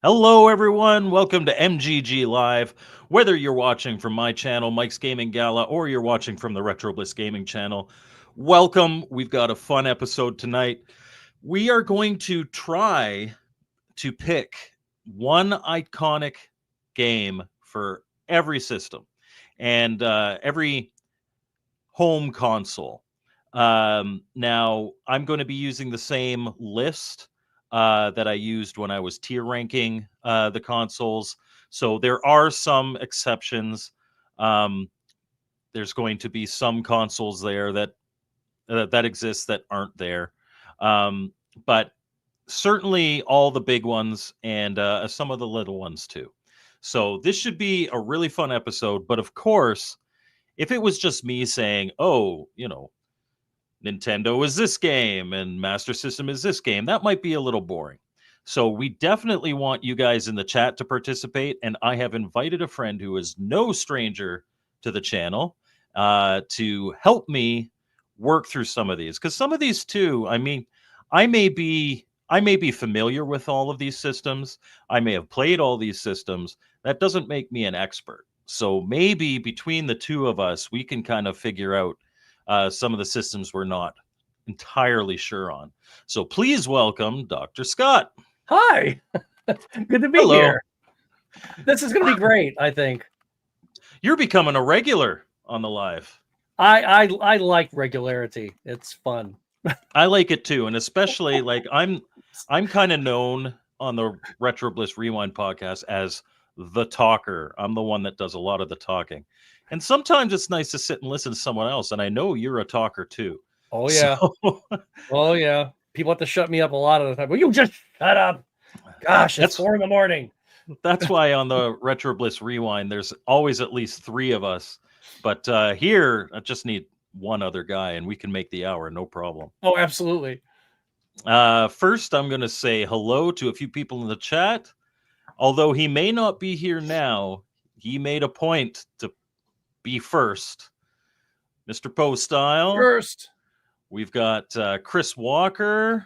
Hello, everyone. Welcome to MGG Live. Whether you're watching from my channel, Mike's Gaming Gala, or you're watching from the Retro Bliss Gaming channel, welcome. We've got a fun episode tonight. We are going to try to pick one iconic game for every system and every home console. Now, I'm going to be using the same list that I used when I was tier ranking the consoles. So there are some exceptions. Um, there's going to be some consoles there that exist that aren't there, but certainly all the big ones and some of the little ones too. So this should be a really fun episode. But of course, if it was just me saying, "Oh, Nintendo is this game and Master System is this game," that might be a little boring. So we definitely want you guys in the chat to participate, and I have invited a friend who is no stranger to the channel to help me work through some of these, because some of these too. I mean, I may be familiar with all of these systems. I may have played all these systems. That doesn't make me an expert. So maybe between the two of us, we can kind of figure out some of the systems we're not entirely sure on. So please welcome Dr. Scott. Hi, good to be Hello. here. This is going to be great, I think. You're becoming a regular on the live. I like regularity. It's fun. I like it too, and especially like I'm kind of known on the Retro Bliss Rewind podcast as the talker. I'm the one that does a lot of the talking. And sometimes it's nice to sit and listen to someone else, and I know you're a talker too. Oh yeah. So Oh yeah. People have to shut me up a lot of the time. Will you just shut up? Gosh, it's 4 a.m. That's why on the Retro Bliss Rewind, there's always at least three of us. But here, I just need one other guy, and we can make the hour, no problem. Oh, absolutely. First, I'm going to say hello to a few people in the chat. Although he may not be here now, he made a point to be first. Mr. Postile. First. We've got Chris Walker.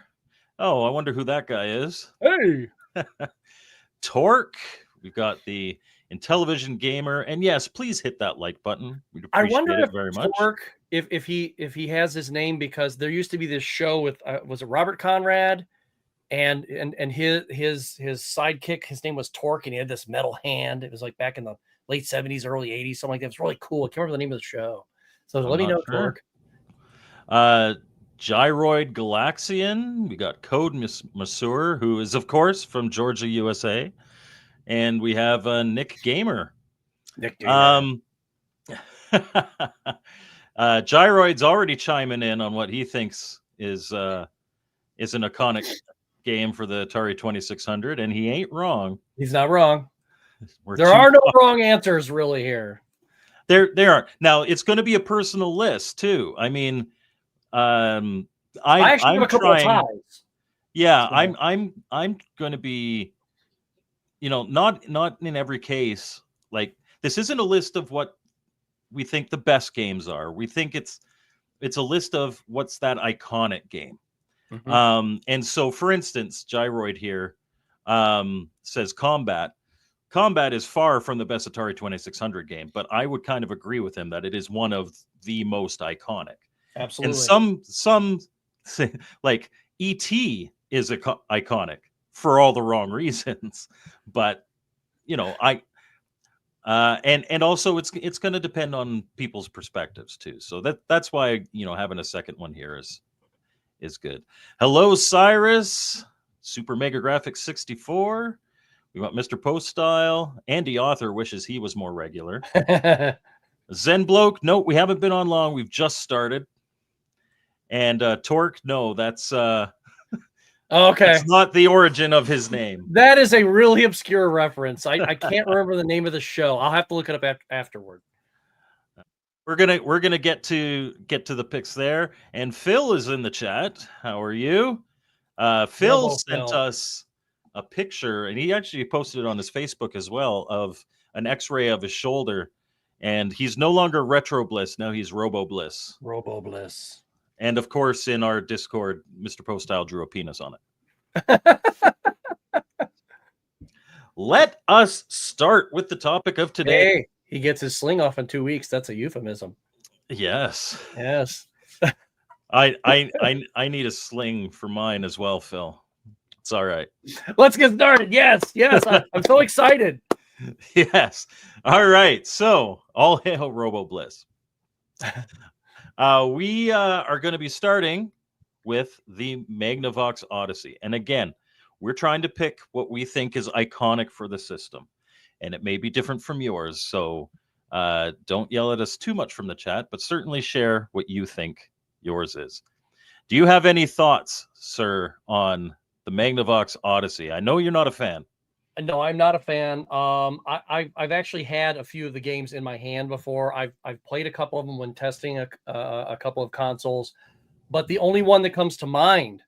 Oh, I wonder who that guy is. Hey. Torque. We've got the Intellivision Gamer. And yes, please hit that like button. We'd I appreciate wonder it if very much. Torque, if he has his name, because there used to be this show with was it Robert Conrad and his sidekick, his name was Torque, and he had this metal hand. It was like back in the late 70s, early 80s, something like that. It was really cool. I can't remember the name of the show. So let me know, Sure. Torque. Gyroid Galaxian. We got Code Masur, who is, of course, from Georgia, USA. And we have Nick Gamer. Nick Gamer. Gyroid's already chiming in on what he thinks is an iconic game for the Atari 2600, and he ain't wrong. He's not wrong. There are no wrong answers really here. There are. Now it's going to be a personal list too. I mean, I actually have a couple of ties. Yeah, so. I'm going to be, not in every case. Like, this isn't a list of what we think the best games are. We think it's a list of what's that iconic game. Mm-hmm. And so, for instance, Gyroid here says Combat. Combat is far from the best Atari 2600 game, but I would kind of agree with him that it is one of the most iconic. Absolutely. And some like E.T. is iconic for all the wrong reasons, but and also it's going to depend on people's perspectives too. So that's why having a second one here is good. Hello, Cyrus, Super Mega Graphics 64. We got Mr. Postile. Andy Author wishes he was more regular. Zen Bloke, no, we haven't been on long. We've just started. And Torque, no, that's okay. That's not the origin of his name. That is a really obscure reference. I can't remember the name of the show. I'll have to look it up afterward. We're gonna get to the picks there. And Phil is in the chat. How are you? Phil sent us a picture, and he actually posted it on his Facebook as well, of an X-ray of his shoulder, and he's no longer Retro Bliss. Now he's Robo Bliss. Robo Bliss. And of course, in our Discord, Mr. Postile drew a penis on it. let us start with the topic of today. Hey, he gets his sling off in 2 weeks. That's a euphemism. Yes. Yes. I need a sling for mine as well, Phil. It's all right. Let's get started. Yes. I'm so excited. Yes. All right. So, all hail Robo Bliss. We are going to be starting with the Magnavox Odyssey. And again, we're trying to pick what we think is iconic for the system. And it may be different from yours. So don't yell at us too much from the chat, but certainly share what you think yours is. Do you have any thoughts, sir, on the Magnavox Odyssey? I know you're not a fan. No, I'm not a fan. I've actually had a few of the games in my hand before. I've played a couple of them when testing a couple of consoles, but the only one that comes to mind,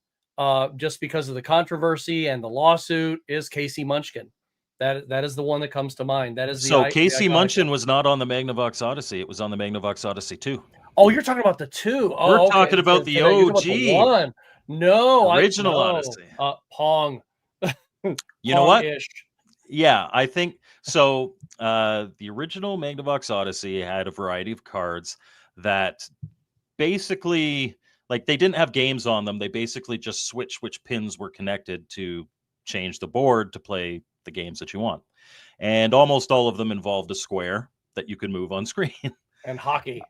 just because of the controversy and the lawsuit, is Casey Munchkin. That is the one that comes to mind. That is So Casey Munchkin was not on the Magnavox Odyssey. It was on the Magnavox Odyssey 2. Oh, you're talking about the 2. Oh, We're okay. talking about the You're OG. talking about the 1. No, original no. Odyssey. Pong. You know what? Pong-ish. Yeah, I think so. The original Magnavox Odyssey had a variety of cards that basically, like, they didn't have games on them. They basically just switched which pins were connected to change the board to play the games that you want. And almost all of them involved a square that you could move on screen. And hockey.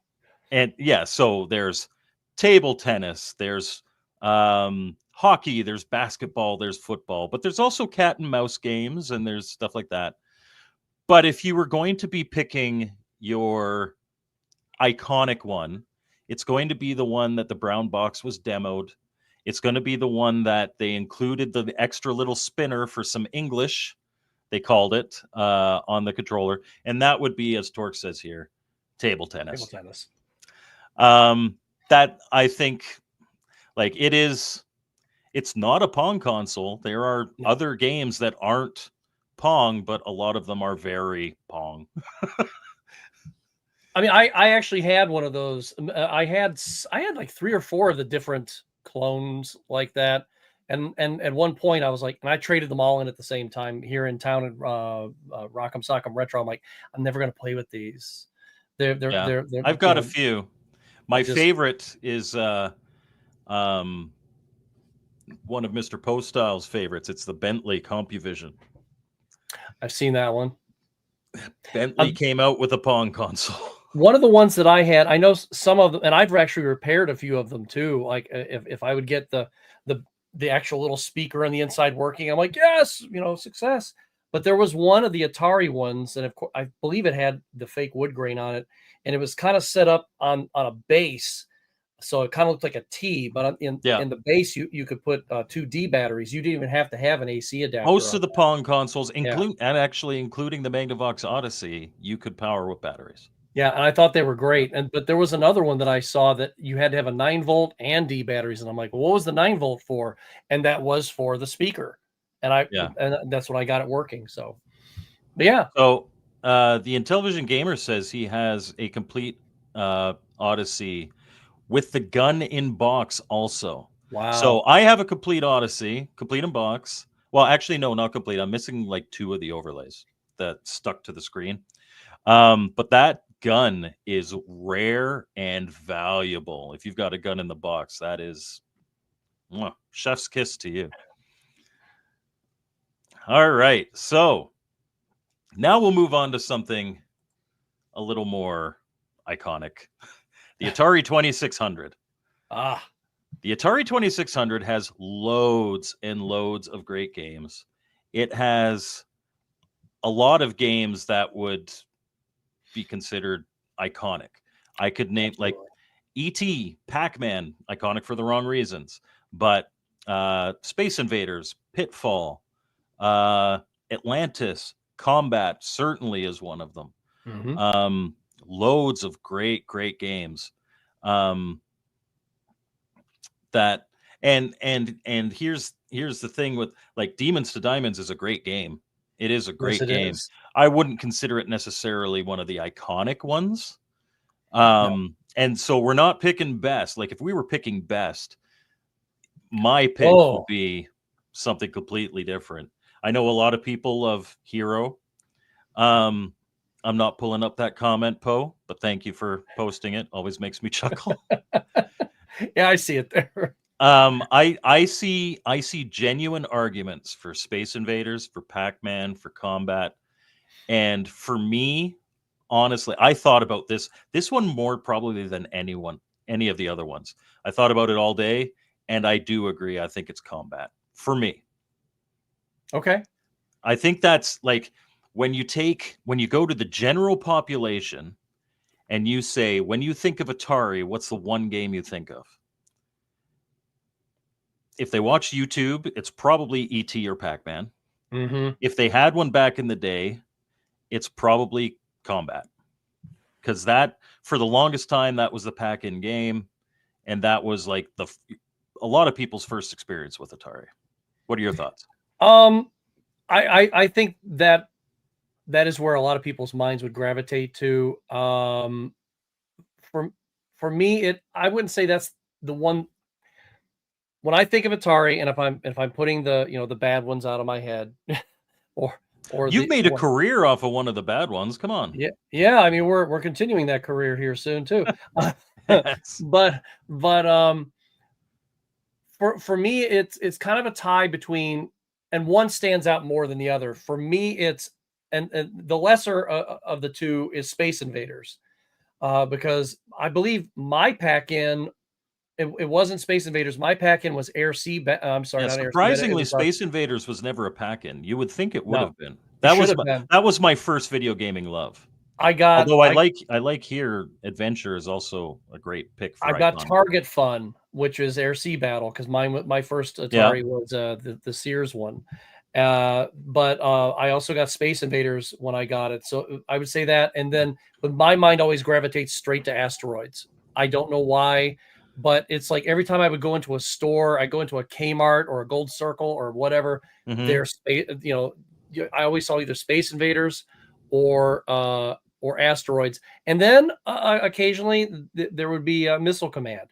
And yeah, so there's table tennis, there's hockey, there's basketball, there's football, but there's also cat and mouse games and there's stuff like that. But if you were going to be picking your iconic one, it's going to be the one that the brown box was demoed. It's going to be the one that they included the extra little spinner for some English, they called it, on the controller. And that would be, as Torque says here, table tennis. Table tennis. That I think, like, it's not a Pong console. There are other games that aren't Pong, but a lot of them are very Pong. I mean, I actually had one of those. I had like 3 or 4 of the different clones like that. And at one point I was like, and I traded them all in at the same time here in town at Rock'em Sock'em Retro. I'm like, I'm never going to play with these. They're I've got a few. My favorite is one of Mr. Poststyle's favorites. It's the Bentley CompuVision. I've seen that one. Bentley came out with a Pong console. One of the ones that I had, I know some of them, and I've actually repaired a few of them too. Like if I would get the actual little speaker on the inside working, I'm like, yes, success. But there was one of the Atari ones, and of course, I believe it had the fake wood grain on it, and it was kind of set up on a base, so it kind of looked like a T. But in the base, you could put 2 D batteries. You didn't even have to have an AC adapter. Most of the Pong consoles, including the Magnavox Odyssey, you could power with batteries. Yeah, and I thought they were great. But there was another one that I saw that you had to have a 9-volt and D batteries, and I'm like, well, what was the 9-volt for? And that was for the speaker. And and that's when I got it working. So, but yeah. So the Intellivision Gamer says he has a complete Odyssey with the gun in box also. Wow. So I have a complete Odyssey, complete in box. Well, actually, no, not complete. I'm missing like 2 of the overlays that stuck to the screen. But that gun is rare and valuable. If you've got a gun in the box, that is chef's kiss to you. All right, so now we'll move on to something a little more iconic. The Atari 2600. The Atari 2600 has loads and loads of great games. It has a lot of games that would be considered iconic. I could name like E.T., Pac-Man, iconic for the wrong reasons, but Space Invaders, Pitfall, Atlantis, Combat certainly is one of them. Mm-hmm. Loads of great games. That and here's the thing with, like, Demons to Diamonds is a great game. It is a great game. I wouldn't consider it necessarily one of the iconic ones. And so we're not picking best. Like, if we were picking best, my pick would be something completely different. I know a lot of people love Hero. Um, I'm not pulling up that comment, Poe, but thank you for posting it. Always makes me chuckle. Yeah, I see it there. I see genuine arguments for Space Invaders, for Pac-Man, for Combat, and for me, honestly, I thought about this one more probably than any of the other ones. I thought about it all day, and I do agree. I think it's Combat for me. Okay. I think that's like when you go to the general population and you say, when you think of Atari, what's the one game you think of? If they watch YouTube, it's probably ET or Pac-Man. Mm-hmm. If they had one back in the day, it's probably Combat. Because that, for the longest time, that was the pack-in game, and that was like a lot of people's first experience with Atari. What are your thoughts? I think that is where a lot of people's minds would gravitate to. For me, I wouldn't say that's the one. When I think of Atari, and if I'm putting the the bad ones out of my head, or You've the made a career off of one of the bad ones. Come on. yeah, I mean we're continuing that career here soon too. Yes. but for me it's kind of a tie between, and one stands out more than the other. For me it's and the lesser of the two is Space Invaders, because I believe my pack-in, it wasn't Space Invaders. My pack-in was Air Sea. I'm sorry, Yeah, not Air Sea. It surprisingly, was Space Invaders was never a pack-in. You would think it would no, have been. it That should was have been. that was my first video gaming love. I got Although I like here Adventure is also a great pick for I got Icon. Target Fun, which is Air Sea Battle, because my first Yeah. Atari was the Sears one. But I also got Space Invaders when I got it. So I would say that. And then, but my mind always gravitates straight to Asteroids. I don't know why, but it's like every time I would go into a store, I go into a Kmart or a Gold Circle or whatever, Mhm. there's, I always saw either Space Invaders or Asteroids. And then occasionally there would be Missile Command.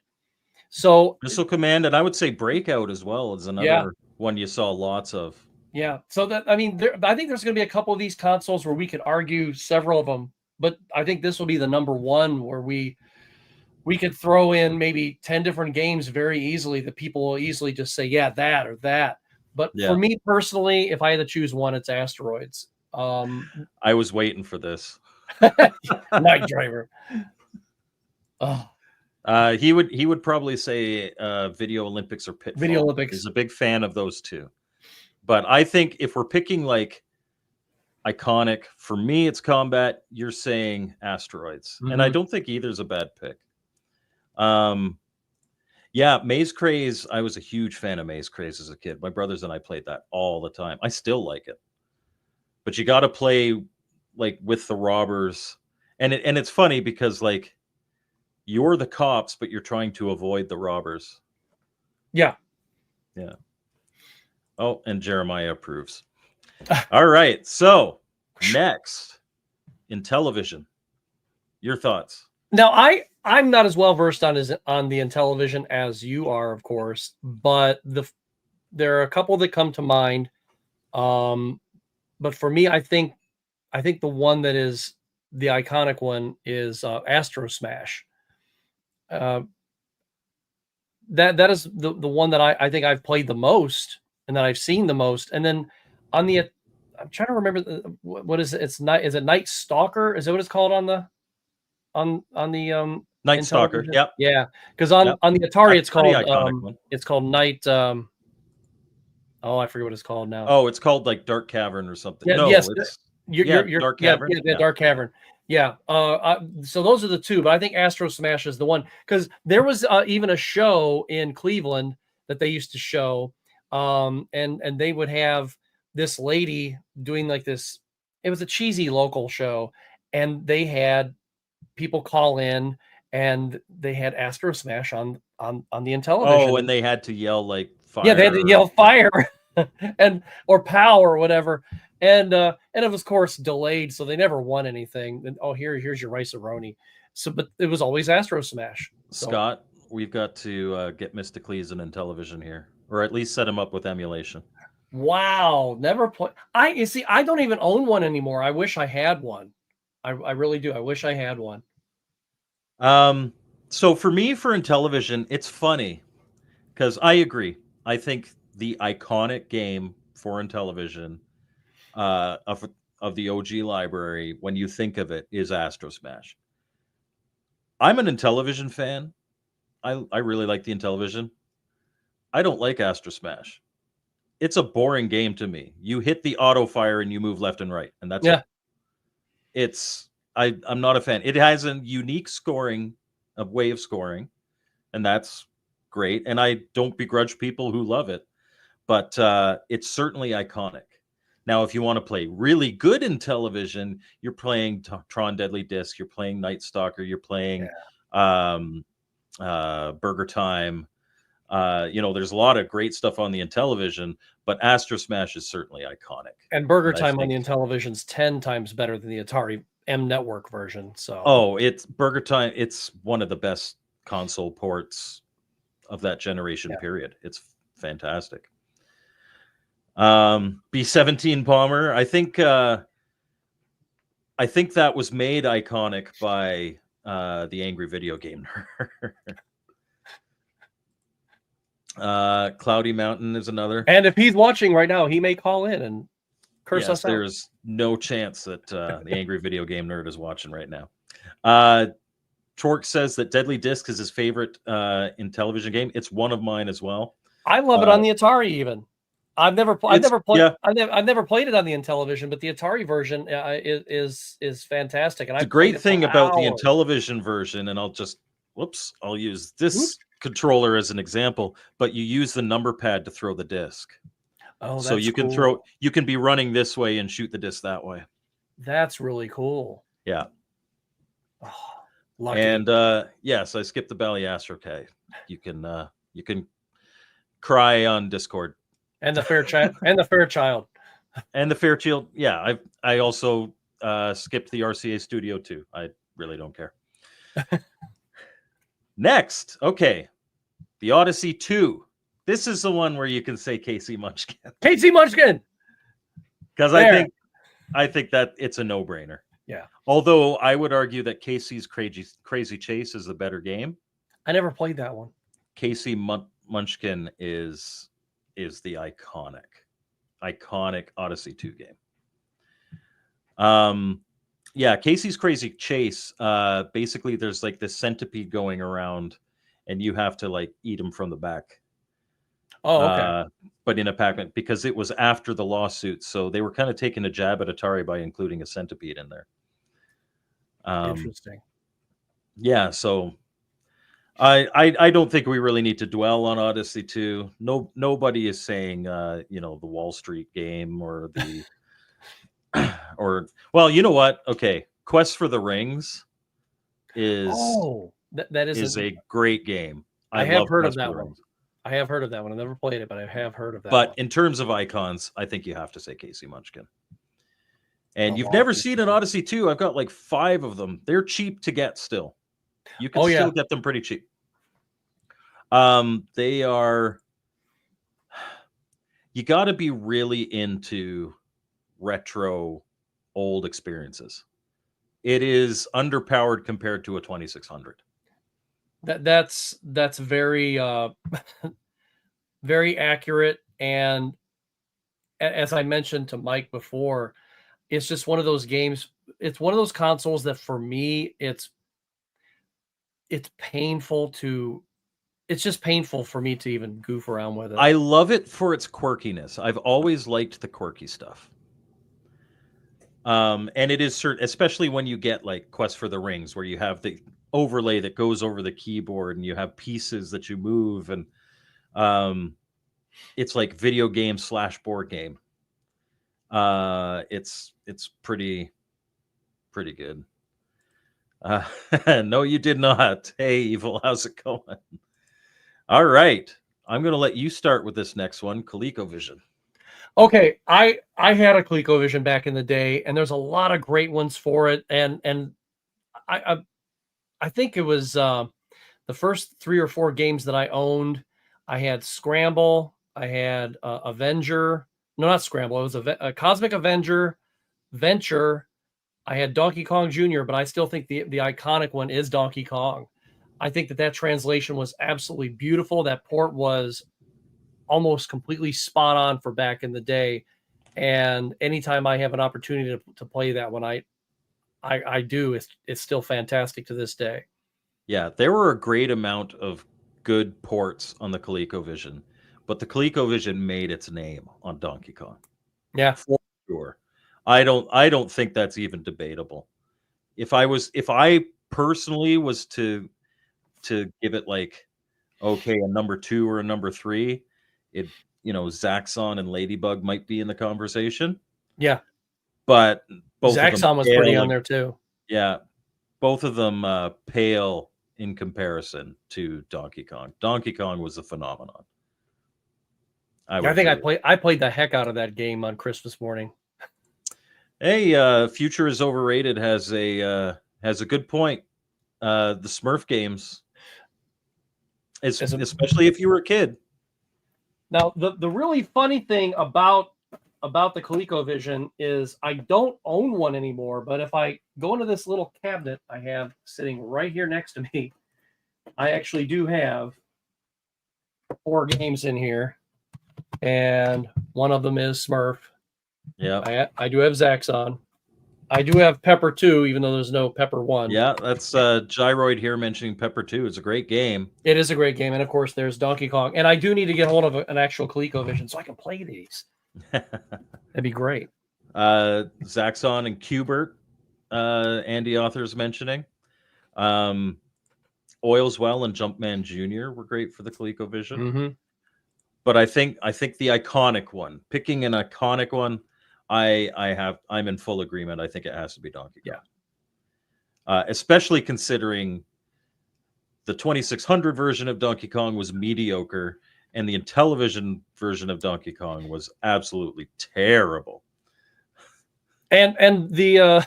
So Missile Command, and I would say Breakout as well is another one you saw lots of. yeah. So that, I mean, I think there's going to be a couple of these consoles where we could argue several of them, but I think this will be the number one where we could throw in maybe 10 different games very easily that people will easily just say, yeah, that or that. But for me personally, if I had to choose one, it's Asteroids. I was waiting for this. Night Driver. Oh. He would probably say Video Olympics or Pitfall. Video Olympics. He's a big fan of those two. But I think if we're picking like iconic, for me it's Combat. You're saying Asteroids, and I don't think either's a bad pick. Yeah, Maze Craze. I was a huge fan of Maze Craze as a kid. My brothers and I played that all the time. I still like it, but you got to play like with the robbers, and it's funny because like you're the cops, but you're trying to avoid the robbers. Yeah. Yeah. Oh, and Jeremiah approves. All right. So next, Intellivision. Your thoughts? Now I'm not as well versed on the Intellivision as you are, of course, but there are a couple that come to mind. But for me, I think the one that is the iconic one is Astro Smash. That is the one that I think I've played the most and that I've seen the most. And then on the, I'm trying to remember what is it? Is it Night Stalker? Is that what it's called on the Night Stalker? Yep. Yeah, because on the Atari That's it's called Night. Oh, I forget what it's called now. Oh, it's called like Dark Cavern or something. Yeah, no, yes, it's Dark Cavern. Yeah, Dark Cavern. Yeah. So those are the two, but I think Astro Smash is the one, because there was even a show in Cleveland that they used to show, and they would have this lady doing like this. It was a cheesy local show, and they had people call in, and they had Astro Smash on the Intellivision. Oh, and they had to yell like fire. Yeah, they had to yell fire or pow or whatever. And it was, of course, delayed, so they never won anything. And here's your rice-a-roni. So, but it was always Astro Smash. So. Scott, we've got to get Mysticles an Intellivision here, or at least set him up with emulation. Wow, never play. You see, I don't even own one anymore. I wish I had one. I really do. I wish I had one. So for me, for Intellivision, it's funny because I agree. I think the iconic game for Intellivision of the OG library, when you think of it, is Astro Smash. I'm an Intellivision fan. I really like the Intellivision. I don't like Astro Smash. It's a boring game to me. You hit the auto fire and you move left and right, and that's Yeah. it. It's I'm not a fan. It has a unique scoring, a way of scoring, and that's great. And I don't begrudge people who love it, but it's certainly iconic. Now, if you want to play really good Intellivision, you're playing Tron Deadly Disc, you're playing Night Stalker, you're playing um, Burger Time. There's a lot of great stuff on the Intellivision, but Astro Smash is certainly iconic. And Burger And I Time on the think, Intellivision's 10 times better than the Atari M Network version. So, oh, it's Burger Time. It's one of the best console ports of that generation. yeah. Period. It's fantastic. B-17 bomber. I think that was made iconic by the Angry Video Game Nerd. Cloudy Mountain is another. And if he's watching right now, he may call in and curse us out. There's no chance that the Angry Video Game Nerd is watching right now. Torque says that Deadly Disc is his favorite Intellivision game. It's one of mine as well. I love it on the Atari. Even I've never played it on the Intellivision, but the Atari version is fantastic. And the great thing about the Intellivision version, and I'll use this controller as an example, but you use the number pad to throw the disc. Oh, so you can cool. you can be running this way and shoot the disc that way. That's really cool. Yeah. Oh, lucky. And yes, I skipped the Ballyastro K. You can cry on Discord. And the Fairchild and the Fairchild. And the Fairchild. Yeah, I also skipped the RCA Studio too. I really don't care. Next, okay. The Odyssey 2. This is the one where you can say Casey Munchkin. Casey Munchkin. Because I think that it's a no-brainer. Yeah. Although I would argue that Casey's Crazy Chase is the better game. I never played that one. Casey Munchkin is the iconic Odyssey 2 game. Yeah, Casey's Crazy Chase. Basically, there's like this centipede going around, and you have to like eat him from the back. Oh, okay. But in a pack, because it was after the lawsuit, so they were kind of taking a jab at Atari by including a centipede in there. Interesting. Yeah, so I don't think we really need to dwell on Odyssey 2. Nobody is saying the Wall Street game or the or well, you know what? Okay, Quest for the Rings is that is a great game. I have heard of that one. I have heard of that one. I never played it, but I have heard of that. But in terms of icons, I think you have to say Casey Munchkin. And you've never seen an Odyssey 2. I've got like 5 of them. They're cheap to get still. You can still get them pretty cheap. They are. You got to be really into retro old experiences. It is underpowered compared to a 2600. That's very very accurate. And as I mentioned to Mike before, it's just one of those games. It's one of those consoles that for me, it's painful to. It's just painful for me to even goof around with it. I love it for its quirkiness. I've always liked the quirky stuff. And it is certain, especially when you get like Quest for the Rings, where you have the overlay that goes over the keyboard and you have pieces that you move, and it's like video game / board game. It's pretty good. No, you did not. Hey, Evil, how's it going? All right, I'm going to let you start with this next one, ColecoVision. Okay, I had a ColecoVision back in the day, and there's a lot of great ones for it, and I think it was the first 3 or 4 games that I owned. I had Scramble, I had Avenger, No, not Scramble. It was a Cosmic Avenger, Venture. I had Donkey Kong Jr., but I still think the iconic one is Donkey Kong. I think that translation was absolutely beautiful. That port was almost completely spot on for back in the day. And anytime I have an opportunity to play that one, I do. It's still fantastic to this day. Yeah, there were a great amount of good ports on the ColecoVision, but the ColecoVision made its name on Donkey Kong. Yeah. For sure. I don't think that's even debatable. If I personally was to give it like, okay, a number 2 or a number 3, it Zaxxon and Ladybug might be in the conversation, Yeah. but both of them Zaxxon was pretty on there too. yeah, both of them pale in comparison to Donkey Kong. Donkey Kong was a phenomenon. I think I played the heck out of that game on Christmas morning. Hey, Future is Overrated has a good point. The Smurf games, especially if you were a kid. Now, the really funny thing about the ColecoVision is I don't own one anymore, but if I go into this little cabinet I have sitting right here next to me, I actually do have 4 games in here, and one of them is Smurf. Yeah, I do have Zaxxon. I do have Pepper 2, even though there's no Pepper 1. Yeah, that's Gyroid here mentioning Pepper 2. It's a great game. It is a great game, and of course there's Donkey Kong. And I do need to get hold of an actual ColecoVision so I can play these. That'd be great. Zaxxon and Qbert, Andy Author's mentioning. Oils Well and Jumpman Jr. were great for the ColecoVision. Mm-hmm. But I think the iconic one, picking an iconic one, I'm in full agreement. I think it has to be Donkey Kong. Yeah. Especially considering the 2600 version of Donkey Kong was mediocre, and the Intellivision version of Donkey Kong was absolutely terrible. And the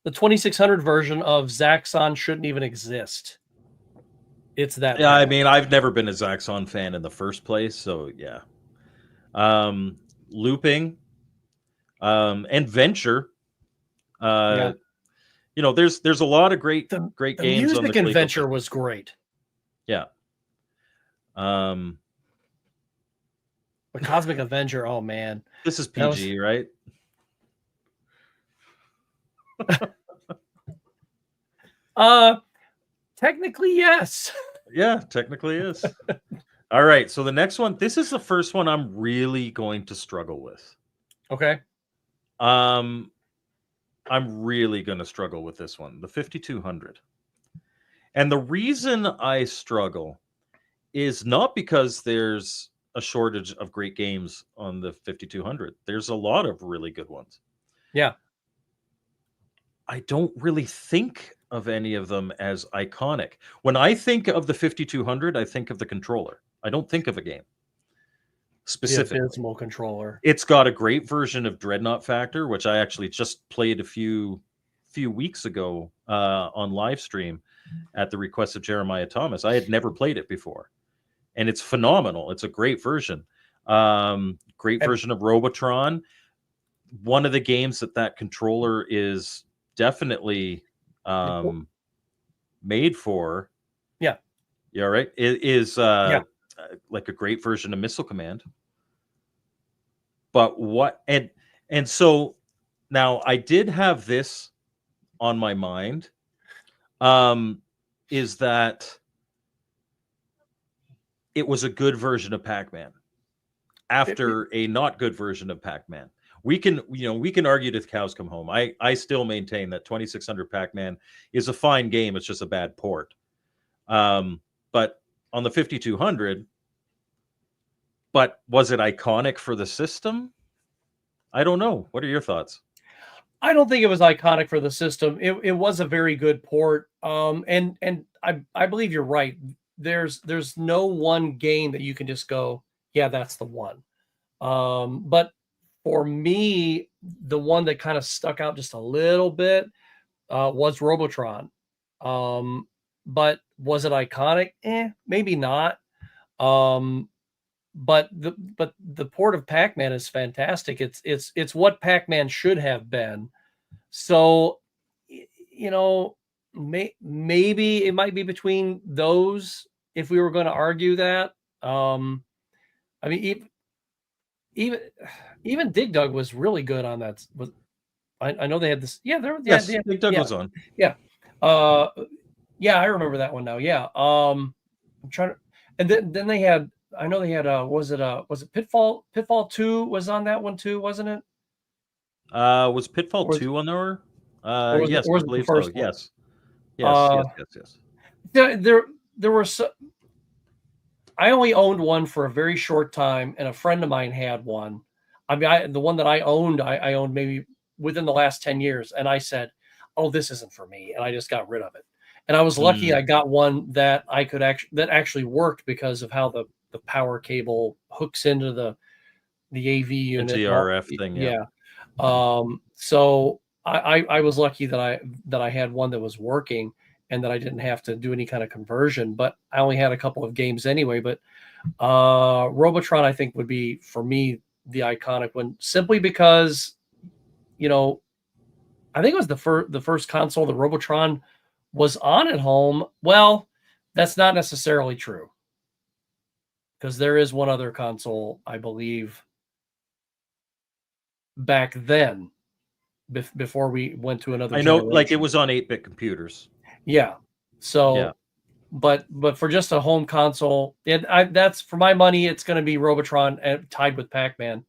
2600 version of Zaxxon shouldn't even exist. It's that. Yeah, bad. I mean, I've never been a Zaxxon fan in the first place, so yeah. Looping, and Venture. Yeah. There's a lot of great games. The music in Venture was great. Yeah. The Cosmic Avenger, oh man. This is PG, right? Technically, yes. Yeah, technically is. All right, so the next one, this is the first one I'm really going to struggle with. Okay. I'm really going to struggle with this one, the 5200. And the reason I struggle is not because there's a shortage of great games on the 5200. There's a lot of really good ones. Yeah. I don't really think of any of them as iconic. When I think of the 5200, I think of the controller. I don't think of a game specifically. The abysmal controller. It's got a great version of Dreadnought Factor, which I actually just played a few weeks ago on live stream at the request of Jeremiah Thomas. I had never played it before, and it's phenomenal. It's a great version. Great version of Robotron. One of the games that controller is definitely made for. Yeah. Yeah, right. It is like a great version of Missile Command. But and so now I did have this on my mind, is that it was a good version of Pac-Man after a not good version of Pac-Man. We can argue till the cows come home. I still maintain that 2600 Pac-Man is a fine game. It's just a bad port. But on the 5200, but was it iconic for the system? I don't know. What are your thoughts? I don't think it was iconic for the system. It was a very good port. And I believe you're right. There's no one game that you can just go, yeah, that's the one. But for me, the one that kind of stuck out just a little bit was Robotron. But was it iconic? Maybe not. the port of Pac-Man is fantastic. It's what Pac-Man should have been. So, you know, maybe it might be between those if we were going to argue that. I mean, even even Dig Dug was really good on that. I know they had this. Yeah, Yes, Big Doug yeah, was on. yeah. Yeah, I remember that one now. Yeah. I'm trying to, and then they had. I know they had. Was it Pitfall 2 was on that one too, wasn't it? Was Pitfall Or was, 2 on there? Yes, or I was it the believe so. first one? Yes. Yes, Uh, yes, yes, yes. there were so. I only owned one for a very short time, and a friend of mine had one. I mean, the one that I owned maybe within the last 10 years, and I said, "Oh, this isn't for me," and I just got rid of it. And I was lucky Mm, I got one that I could actually worked because of how the power cable hooks into the AV unit into and the all. RF thing, yeah. Yeah. So I was lucky that I had one that was working and that I didn't have to do any kind of conversion. But I only had a couple of games anyway. But Robotron, I think, would be for me the iconic one, simply because, you know, I think it was the first console that Robotron was on at home. Well, that's not necessarily true because there is one other console, I believe, back then before we went to another I know, like, it generation. was on 8-bit computers. Yeah. Yeah. So, but for just a home console, that's for my money. It's going to be Robotron and tied with Pac-Man.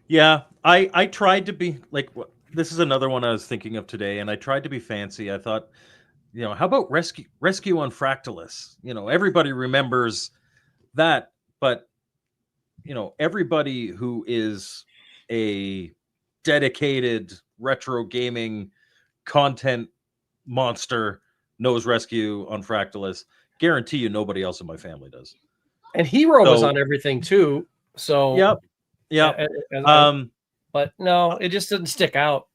Yeah, I tried to be like this is another one I was thinking of today, and I tried to be fancy. I thought, how about Rescue on Fractalus? Everybody remembers that, but everybody who is a dedicated retro gaming content monster knows Rescue on Fractalus. Guarantee you nobody else in my family does. And Hero was So, on everything too. So, yep, yep. and but no, it just didn't stick out.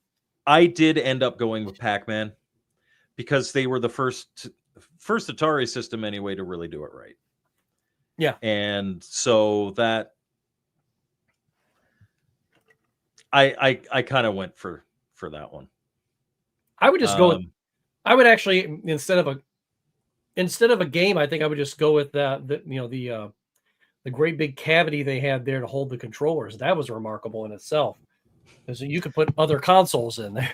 I did end up going with Pac-Man because they were the first Atari system anyway to really do it right. Yeah. And so that I kind of went for that one. I would just go with, I would actually, instead of a game, I think I would just go with the great big cavity they had there to hold the controllers. That was remarkable in itself. Because you could put other consoles in there.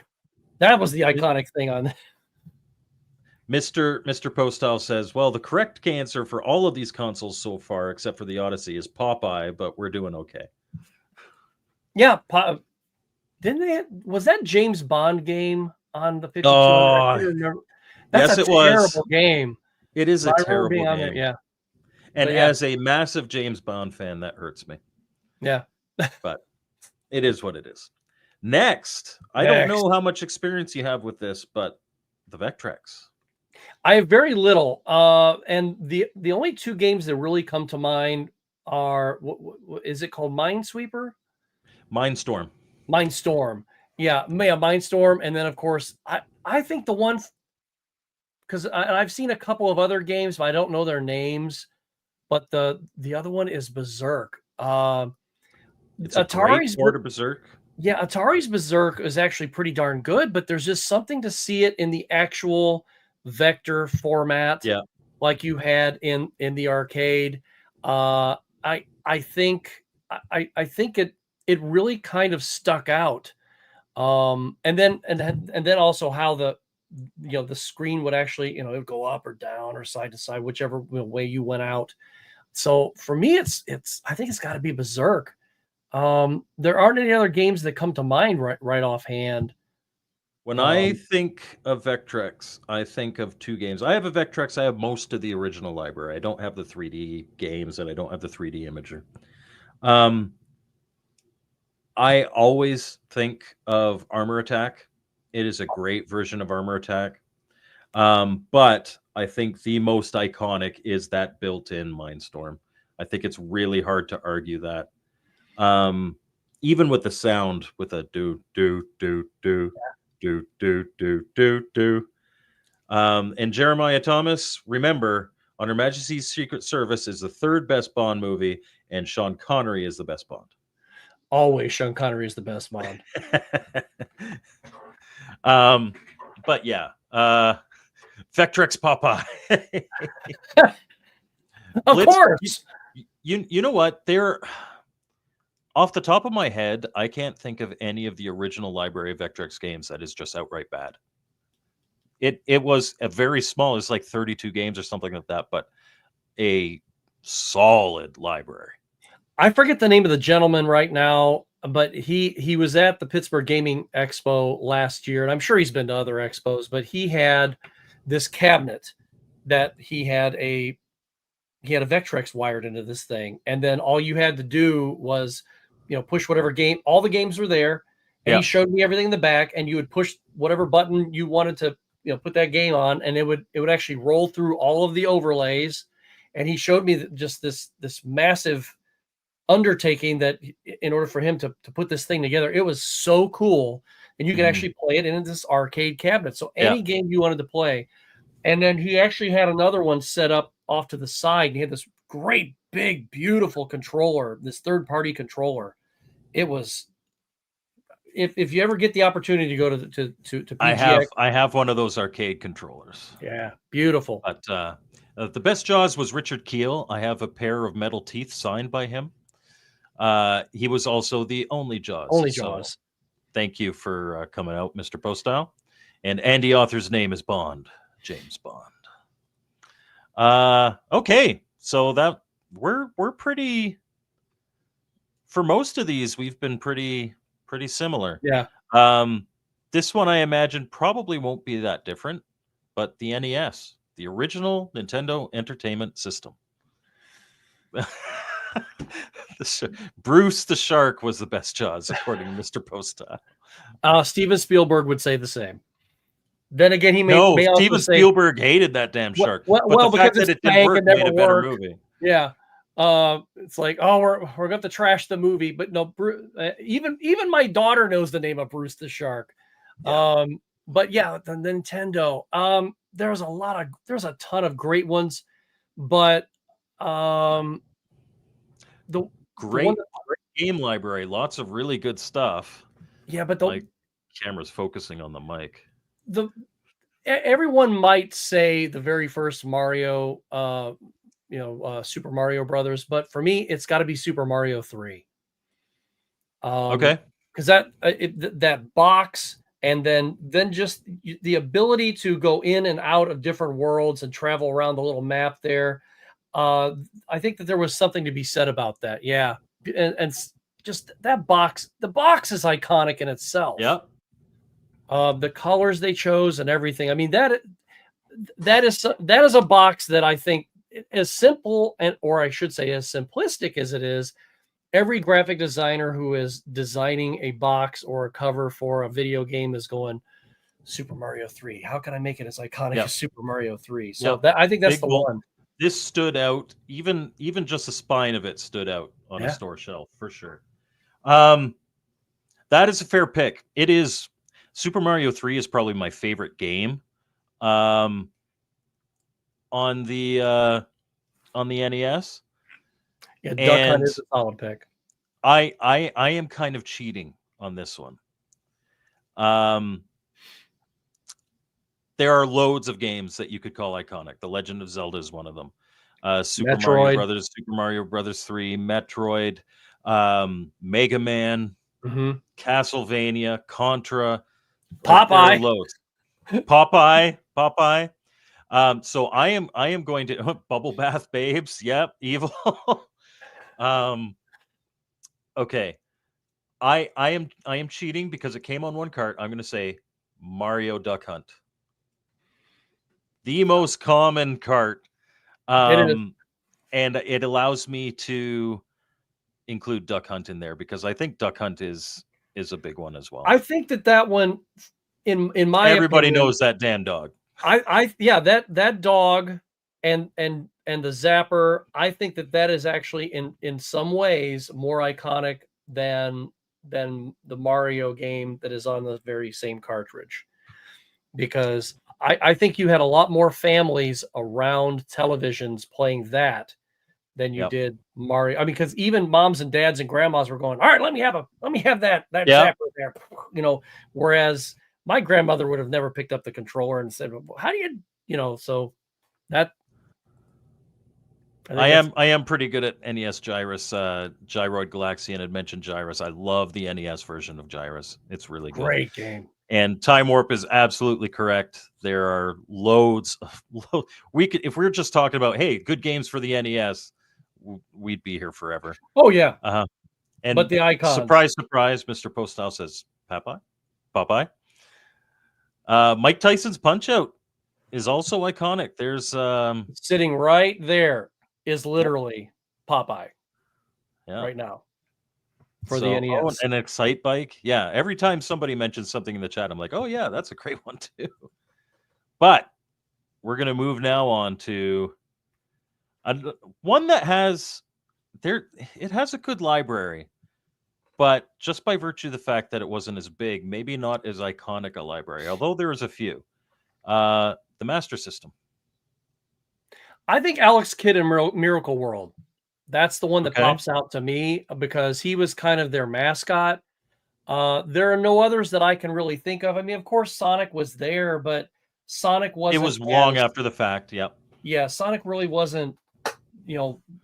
That was the iconic thing on. Mr. Postal says, well, the correct answer for all of these consoles so far, except for the Odyssey, is Popeye, but we're doing okay. Yeah, didn't they? Was that James Bond game on the 5200? I can't remember. That's yes, a it was. terrible game. It is a terrible game. There, yeah. And as a massive James Bond fan, that hurts me. Yeah. But it is what it is. Next, I don't know how much experience you have with this, but the Vectrex. I have very little. And the only two games that really come to mind are, what is it called? Minesweeper? Mindstorm. Mindstorm. Yeah, Mindstorm. And then, of course, I think the one, because I've seen a couple of other games, but I don't know their names. But the other one is Berserk. It's Atari's port of Berserk. Yeah, Atari's Berserk is actually pretty darn good, but there's just something to see it in the actual vector format, like you had in the arcade. I think it really kind of stuck out. And then also how the screen would actually, it would go up or down or side to side, whichever way you went out. So for me, I think it's got to be Berserk. There aren't any other games that come to mind right offhand. When I think of Vectrex, I think of two games. I have a Vectrex. I have most of the original library. I don't have the 3D games, and I don't have the 3D imager. I always think of Armor Attack. It is a great version of Armor Attack. But I think the most iconic is that built-in Mindstorm. I think it's really hard to argue that. Even with the sound, with a do do do do do do do do do. And Jeremiah Thomas, remember, On Her Majesty's Secret Service is the third best Bond movie, and Sean Connery is the best Bond. Always Sean Connery is the best Bond. But yeah, Vectrex Popeye. Of course. You know what? They're off the top of my head, I can't think of any of the original library of Vectrex games that is just outright bad. It was a very small, it's like 32 games or something like that, but a solid library. I forget the name of the gentleman right now, but he was at the Pittsburgh Gaming Expo last year, and I'm sure he's been to other expos, but he had this cabinet that he had a Vectrex wired into this thing, and then all you had to do was, push whatever game. All the games were there, and he showed me everything in the back, and you would push whatever button you wanted to, put that game on, and it would actually roll through all of the overlays. And he showed me just this massive undertaking that in order for him to put this thing together, it was so cool. And you could actually play it in this arcade cabinet. So any game you wanted to play. And then he actually had another one set up off to the side. And he had this great, big, beautiful controller, this third-party controller. It was, if you ever get the opportunity to go to PGX, I have one of those arcade controllers. Yeah, beautiful. But the best Jaws was Richard Keel. I have a pair of metal teeth signed by him. He was also the only Jaws. Only Jaws. So thank you for coming out, Mr. Postile. And Andy Author's name is Bond, James Bond. Okay, so that we're pretty. For most of these, we've been pretty similar. Yeah. This one I imagine probably won't be that different, but the NES, the original Nintendo Entertainment System. Bruce the Shark was the best Jaws, according to Mr. Postile. Steven Spielberg would say the same. Then again, he Steven Spielberg hated that damn shark. Well, but the fact that it didn't work made a better movie. Yeah. It's like, oh, we're going to trash the movie, but no, even my daughter knows the name of Bruce the Shark. Yeah. But yeah, the Nintendo, there's a ton of great ones, but the great game library, lots of really good stuff. Yeah, but like camera's focusing on the mic. Everyone might say the very first Mario, Super Mario Brothers, but for me, it's got to be Super Mario 3. Okay, because that box, and then just the ability to go in and out of different worlds and travel around the little map there. I think that there was something to be said about that. Yeah, and just that box. The box is iconic in itself. Yeah. The colors they chose and everything. I mean, that is a box that I think, as simple or I should say as simplistic as it is, every graphic designer who is designing a box or a cover for a video game is going, Super Mario 3. How can I make it as iconic as Super Mario 3? So I think that's one. This stood out. Even just the spine of it stood out on a store shelf for sure. That is a fair pick. It is. Super Mario 3 is probably my favorite game on the NES. Yeah, Duck Hunt is a solid pick. I am kind of cheating on this one. There are loads of games that you could call iconic. The Legend of Zelda is one of them. Super Mario Brothers, Super Mario Brothers 3, Metroid, Mega Man, Castlevania, Contra. Popeye. Popeye. So I am going to Bubble Bath Babes. Yep, evil. Okay. I am cheating because it came on one cart. I'm going to say Mario Duck Hunt. The most common cart. And it allows me to include Duck Hunt in there because I think Duck Hunt is a big one as well. I think that one, in my everybody opinion, knows that Dan dog. That dog and the zapper. I think that is actually in some ways more iconic than the Mario game that is on the very same cartridge, because I think you had a lot more families around televisions playing that than you Yep. did Mario. I mean, because even moms and dads and grandmas were going, all right, let me have that Yep. zapper there. Whereas my grandmother would have never picked up the controller and said, well, how do you, so that I am pretty good at NES Gyrus, Gyroid Galaxian had mentioned Gyrus. I love the NES version of Gyrus. It's really good. great game. And Time Warp is absolutely correct. There are loads of if we were just talking about, hey, good games for the NES, we'd be here forever. Oh yeah. Uh-huh. And But the icons. surprise, surprise, Mr. Postal says Popeye. Popeye. Mike Tyson's Punch Out is also iconic. There's sitting right there is literally Popeye right now for the NES. An Excite Bike. Yeah, every time somebody mentions something in the chat, I'm like, oh yeah, that's a great one too. But we're gonna move now on to one that has it has a good library, but just by virtue of the fact that it wasn't as big, maybe not as iconic a library, although there is a few. The Master System. I think Alex Kidd in Miracle World. That's the one that pops out to me because he was kind of their mascot. There are no others that I can really think of. I mean, of course, Sonic was there, but Sonic wasn't. It was long after the fact. Yep. Yeah, Sonic really wasn't,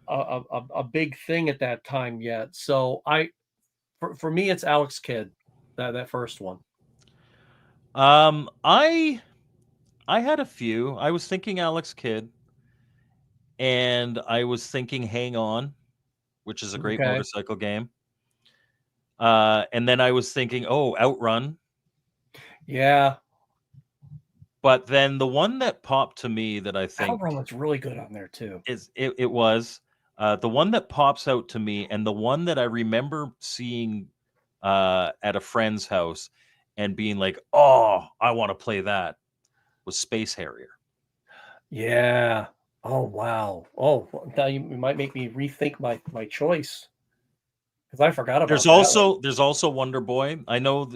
a big thing at that time yet. So for me, it's Alex Kidd, that first one. I had a few. I was thinking Alex Kidd. And I was thinking Hang On, which is a great motorcycle game. And then I was thinking, Outrun. Yeah. But then the one that popped to me that I think Outrun was really good on there too. It was the one that pops out to me, and the one that I remember seeing at a friend's house and being like, oh, I want to play that, was Space Harrier. Yeah. Oh wow! Oh, now you might make me rethink my choice because I forgot about. There's also Wonder Boy. I know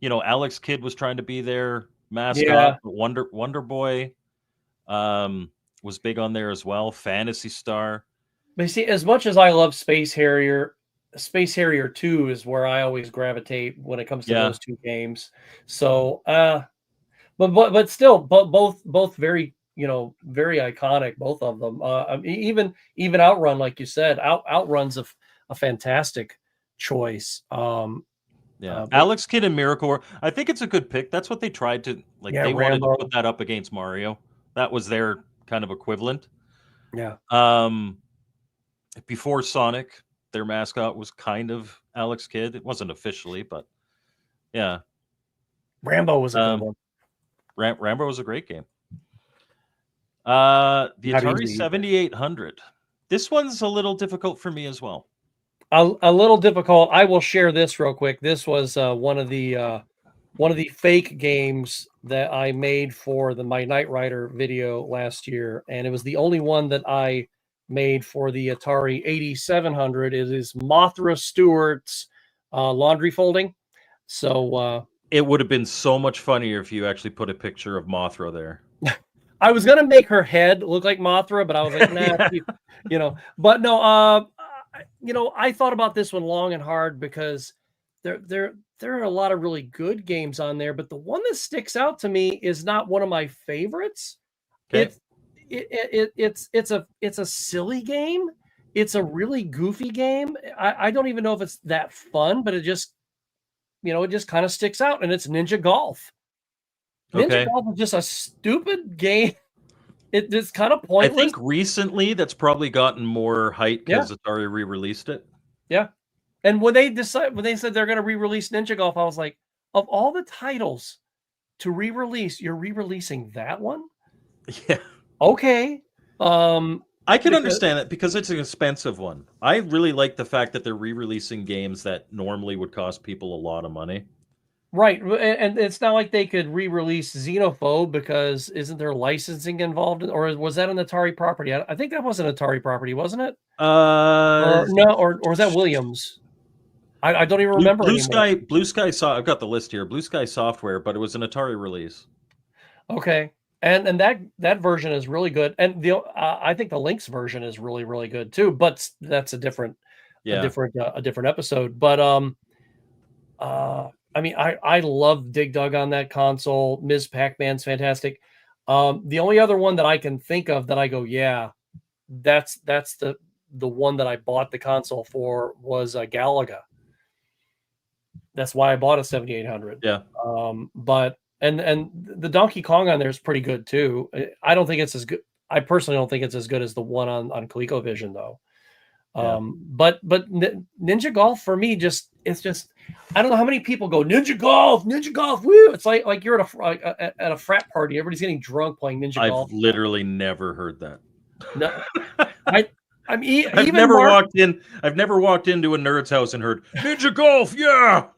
Alex Kidd was trying to be their mascot. But Wonder Boy was big on there as well. Phantasy Star. But you see, as much as I love Space Harrier 2 is where I always gravitate when it comes to those two games. So, but still, both very. Very iconic, both of them. Even Outrun, like you said, Outrun's a fantastic choice. Alex Kidd and Miracle World. I think it's a good pick. That's what they tried to like. They wanted to put that up against Mario. That was their kind of equivalent. Yeah. Before Sonic, their mascot was kind of Alex Kidd. It wasn't officially, but yeah. Rambo was a good one. Rambo was a great game. The Atari 7800. This one's a little difficult for me as well. A little difficult. I will share this real quick. This was one of the fake games that I made for my Knight Rider video last year, and it was the only one that I made for the Atari 8700. It is Mothra Stewart's laundry folding. So it would have been so much funnier if you actually put a picture of Mothra there. I was gonna make her head look like Mothra, but I was like, nah, But no, I thought about this one long and hard because there are a lot of really good games on there, but the one that sticks out to me is not one of my favorites. Okay. It's a silly game. It's a really goofy game. I don't even know if it's that fun, but it just kind of sticks out, and it's Ninja Golf. Ninja Golf is just a stupid game. It's kind of pointless. I think recently that's probably gotten more hype because Atari re-released it. Yeah. And when they said they're going to re-release Ninja Golf, I was like, of all the titles to re-release, you're re-releasing that one? Yeah. Okay. I can understand it because it's an expensive one. I really like the fact that they're re-releasing games that normally would cost people a lot of money. Right, and it's not like they could re-release Xenophobe because isn't there licensing involved, or was that an Atari property? I think that was an Atari property, wasn't it? Or was that Williams? I don't even remember. Blue Sky. I've got the list here. Blue Sky Software, but it was an Atari release. Okay, And that version is really good. And I think the Lynx version is really, really good too. But that's a different episode. But I mean, I love Dig Dug on that console. Ms. Pac-Man's fantastic. The only other one that I can think of that I go, yeah, that's the one that I bought the console for was Galaga. That's why I bought a 7800. Yeah. But and the Donkey Kong on there is pretty good too. I don't think it's as good. I personally don't think it's as good as the one on ColecoVision though. But Ninja Golf for me it's just I don't know how many people go Ninja Golf, woo! It's like you're at a frat party. Everybody's getting drunk playing Ninja Golf. I've literally never heard that. No, I've never walked in. I've never walked into a nerd's house and heard Ninja Golf. Yeah,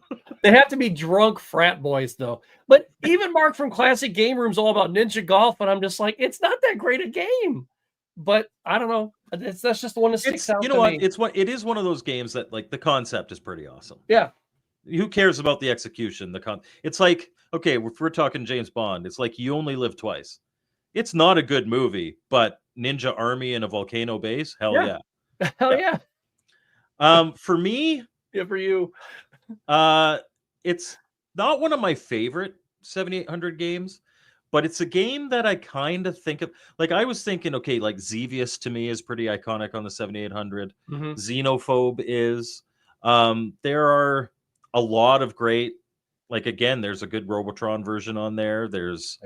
they have to be drunk frat boys though. But even Mark from Classic Game Room's all about Ninja Golf, and I'm just like, it's not that great a game. But I don't know. That's just the one that sticks out. You know what? It is one of those games that like the concept is pretty awesome. Yeah. Who cares about the execution? It's like, okay, if we're talking James Bond, it's like You Only Live Twice. It's not a good movie, but Ninja Army in a volcano base, hell yeah. Hell yeah. For me, yeah, for you. It's not one of my favorite 7800 games, but it's a game that I kind of think of. Like I was thinking, okay, like Xevious to me is pretty iconic on the 7800. Mm-hmm. Xenophobe is. There are a lot of great, like again, there's a good Robotron version on there. There is.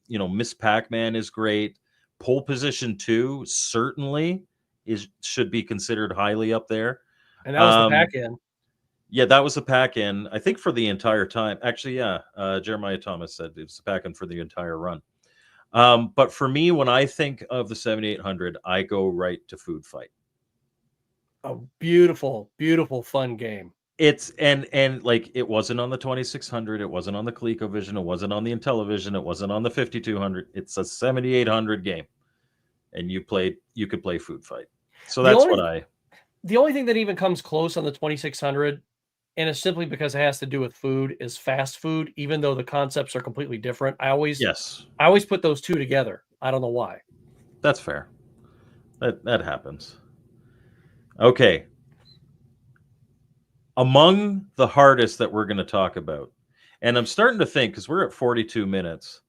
Miss Pac-Man is great. Pole Position 2 certainly should be considered highly up there. And that was the pack-in. Yeah, that was a pack-in, I think, for the entire time. Actually, yeah, Jeremiah Thomas said it was a pack-in for the entire run. But for me, when I think of the 7800, I go right to Food Fight. A beautiful, beautiful, fun game. It's and like it wasn't on the 2600, it wasn't on the ColecoVision, it wasn't on the Intellivision, it wasn't on the 5200. It's a 7800 game, and you could play Food Fight. So that's The only thing that even comes close on the 2600, and it's simply because it has to do with food, is fast food. Even though the concepts are completely different, I always put those two together. I don't know why. That's fair. That happens. Okay. Among the hardest that we're going to talk about, and I'm starting to think, because we're at 42 minutes,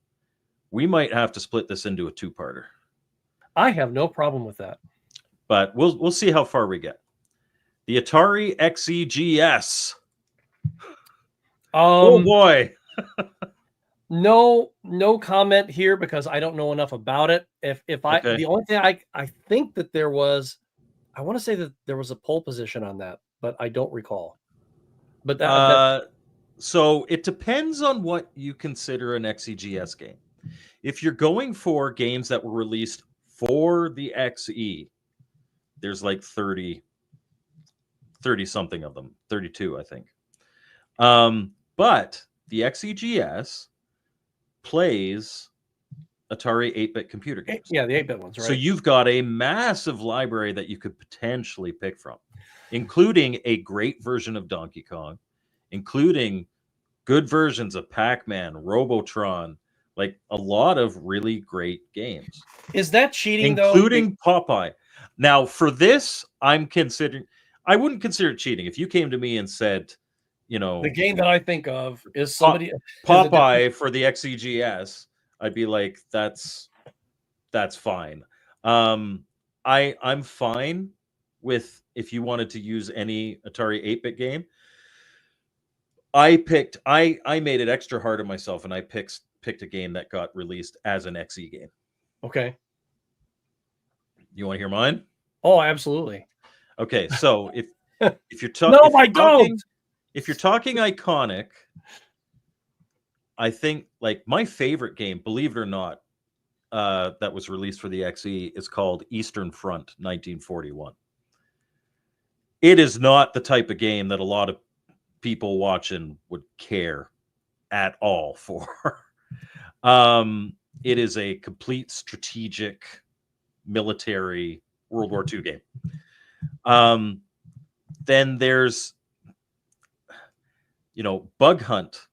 we might have to split this into a two-parter. I have no problem with that. But we'll see how far we get. The Atari XEGS. Oh boy. No comment here because I don't know enough about it. The only thing I think that there was, I want to say that there was a pole position on that, but I don't recall. But so it depends on what you consider an XEGS game. If you're going for games that were released for the XE, there's like 30 something of them, 32, I think. But the XEGS plays Atari 8-bit computer games. Yeah, the 8-bit ones, right? So you've got a massive library that you could potentially pick from, including a great version of Donkey Kong, including good versions of Pac-Man, Robotron, like a lot of really great games. Is that cheating, including Popeye? Now, for this, I wouldn't consider it cheating. If you came to me and said, the game that I think of is somebody Popeye for the XEGS, I'd be like, that's fine. I'm fine with if you wanted to use any Atari 8-bit game. I made it extra hard on myself, and I picked a game that got released as an XE game. Okay. You want to hear mine? Oh, absolutely. Okay, so if you're if you're talking iconic, I think like my favorite game, believe it or not, that was released for the XE is called Eastern Front 1941. It is not the type of game that a lot of people watching would care at all for. It is a complete strategic military World War II game. Then there's, Bug Hunt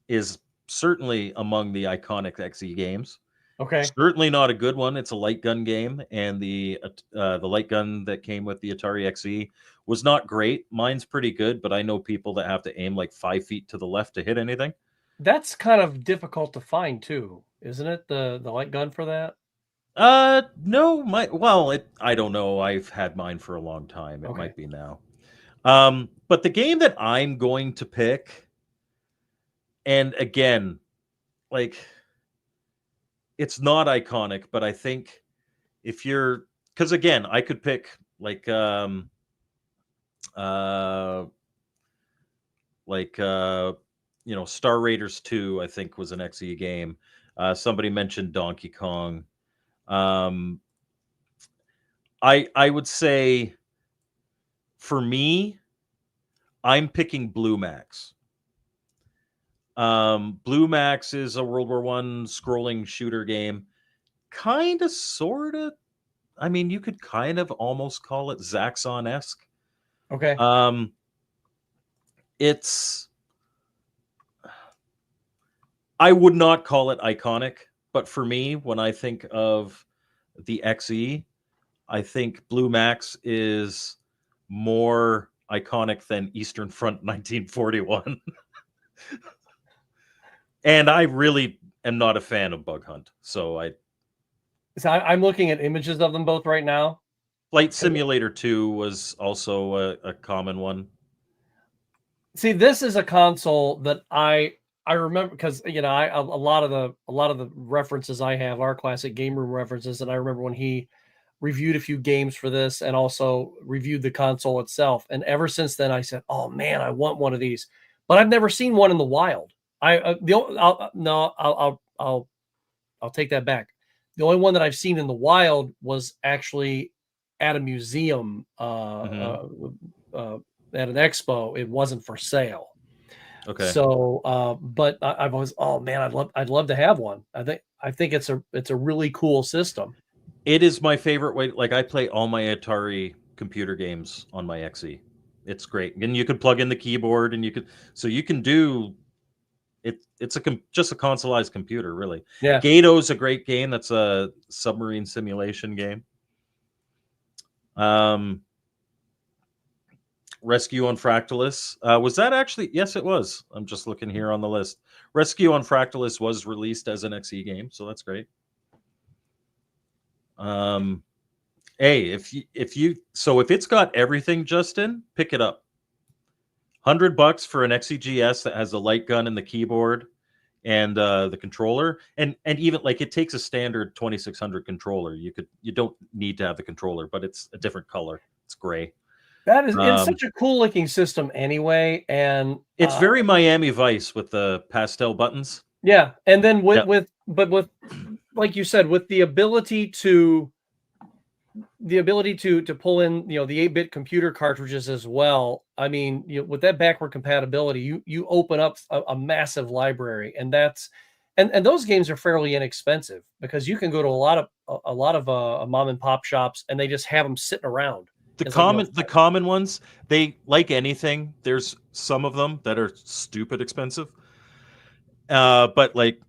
is certainly among the iconic XE games. Okay. Certainly not a good one. It's a light gun game, and the light gun that came with the Atari XE was not great. Mine's pretty good, but I know people that have to aim like 5 feet to the left to hit anything. That's kind of difficult to find too, isn't it? The light gun for that? No, I don't know. I've had mine for a long time. It Okay. might be now. But the game that I'm going to pick, and again, like it's not iconic, but I think if you're, because again, I could pick like uh like Star Raiders 2, I think was an XE game. Somebody mentioned Donkey Kong. Um I would say for me, I'm picking Blue Max. Blue Max is a World War One scrolling shooter game. Kind of, sort of. I mean, you could kind of almost call it Zaxxon-esque. Okay. It's, I would not call it iconic, but for me, when I think of the XE, I think Blue Max is more iconic than Eastern Front 1941. And I really am not a fan of Bug Hunt. So I'm looking at images of them both right now. Flight Simulator 2 was also a common one. See, this is a console that I remember because a lot of the references I have are classic game room references, and I remember when he reviewed a few games for this and also reviewed the console itself. And ever since then, I said, "Oh man, I want one of these," but I've never seen one in the wild. I'll take that back. The only one that I've seen in the wild was actually at a museum, at an expo. It wasn't for sale. Okay. So, but I've always, oh man, I'd love to have one. I think it's a really cool system. It is my favorite way. Like I play all my Atari computer games on my XE. It's great, and you could plug in the keyboard, and you can do it. It's just a consoleized computer, really. Yeah. Gato's a great game. That's a submarine simulation game. Rescue on Fractalus. Was that actually? Yes, it was. I'm just looking here on the list. Rescue on Fractalus was released as an XE game, so that's great. Hey, if it's got everything, Justin, pick it up. $100 for an XEGS that has a light gun and the keyboard and the controller, and even like it takes a standard 2600 controller. You don't need to have the controller, but it's a different color. It's gray. That is, it's such a cool looking system anyway, and it's very Miami Vice with the pastel buttons. Yeah, and then with like you said, with the ability to pull in the 8-bit computer cartridges as well. I mean, with that backward compatibility, you open up a massive library, and that's and those games are fairly inexpensive because you can go to a lot of mom and pop shops and they just have them sitting around. The common ones, they, like anything, there's some of them that are stupid expensive. But like,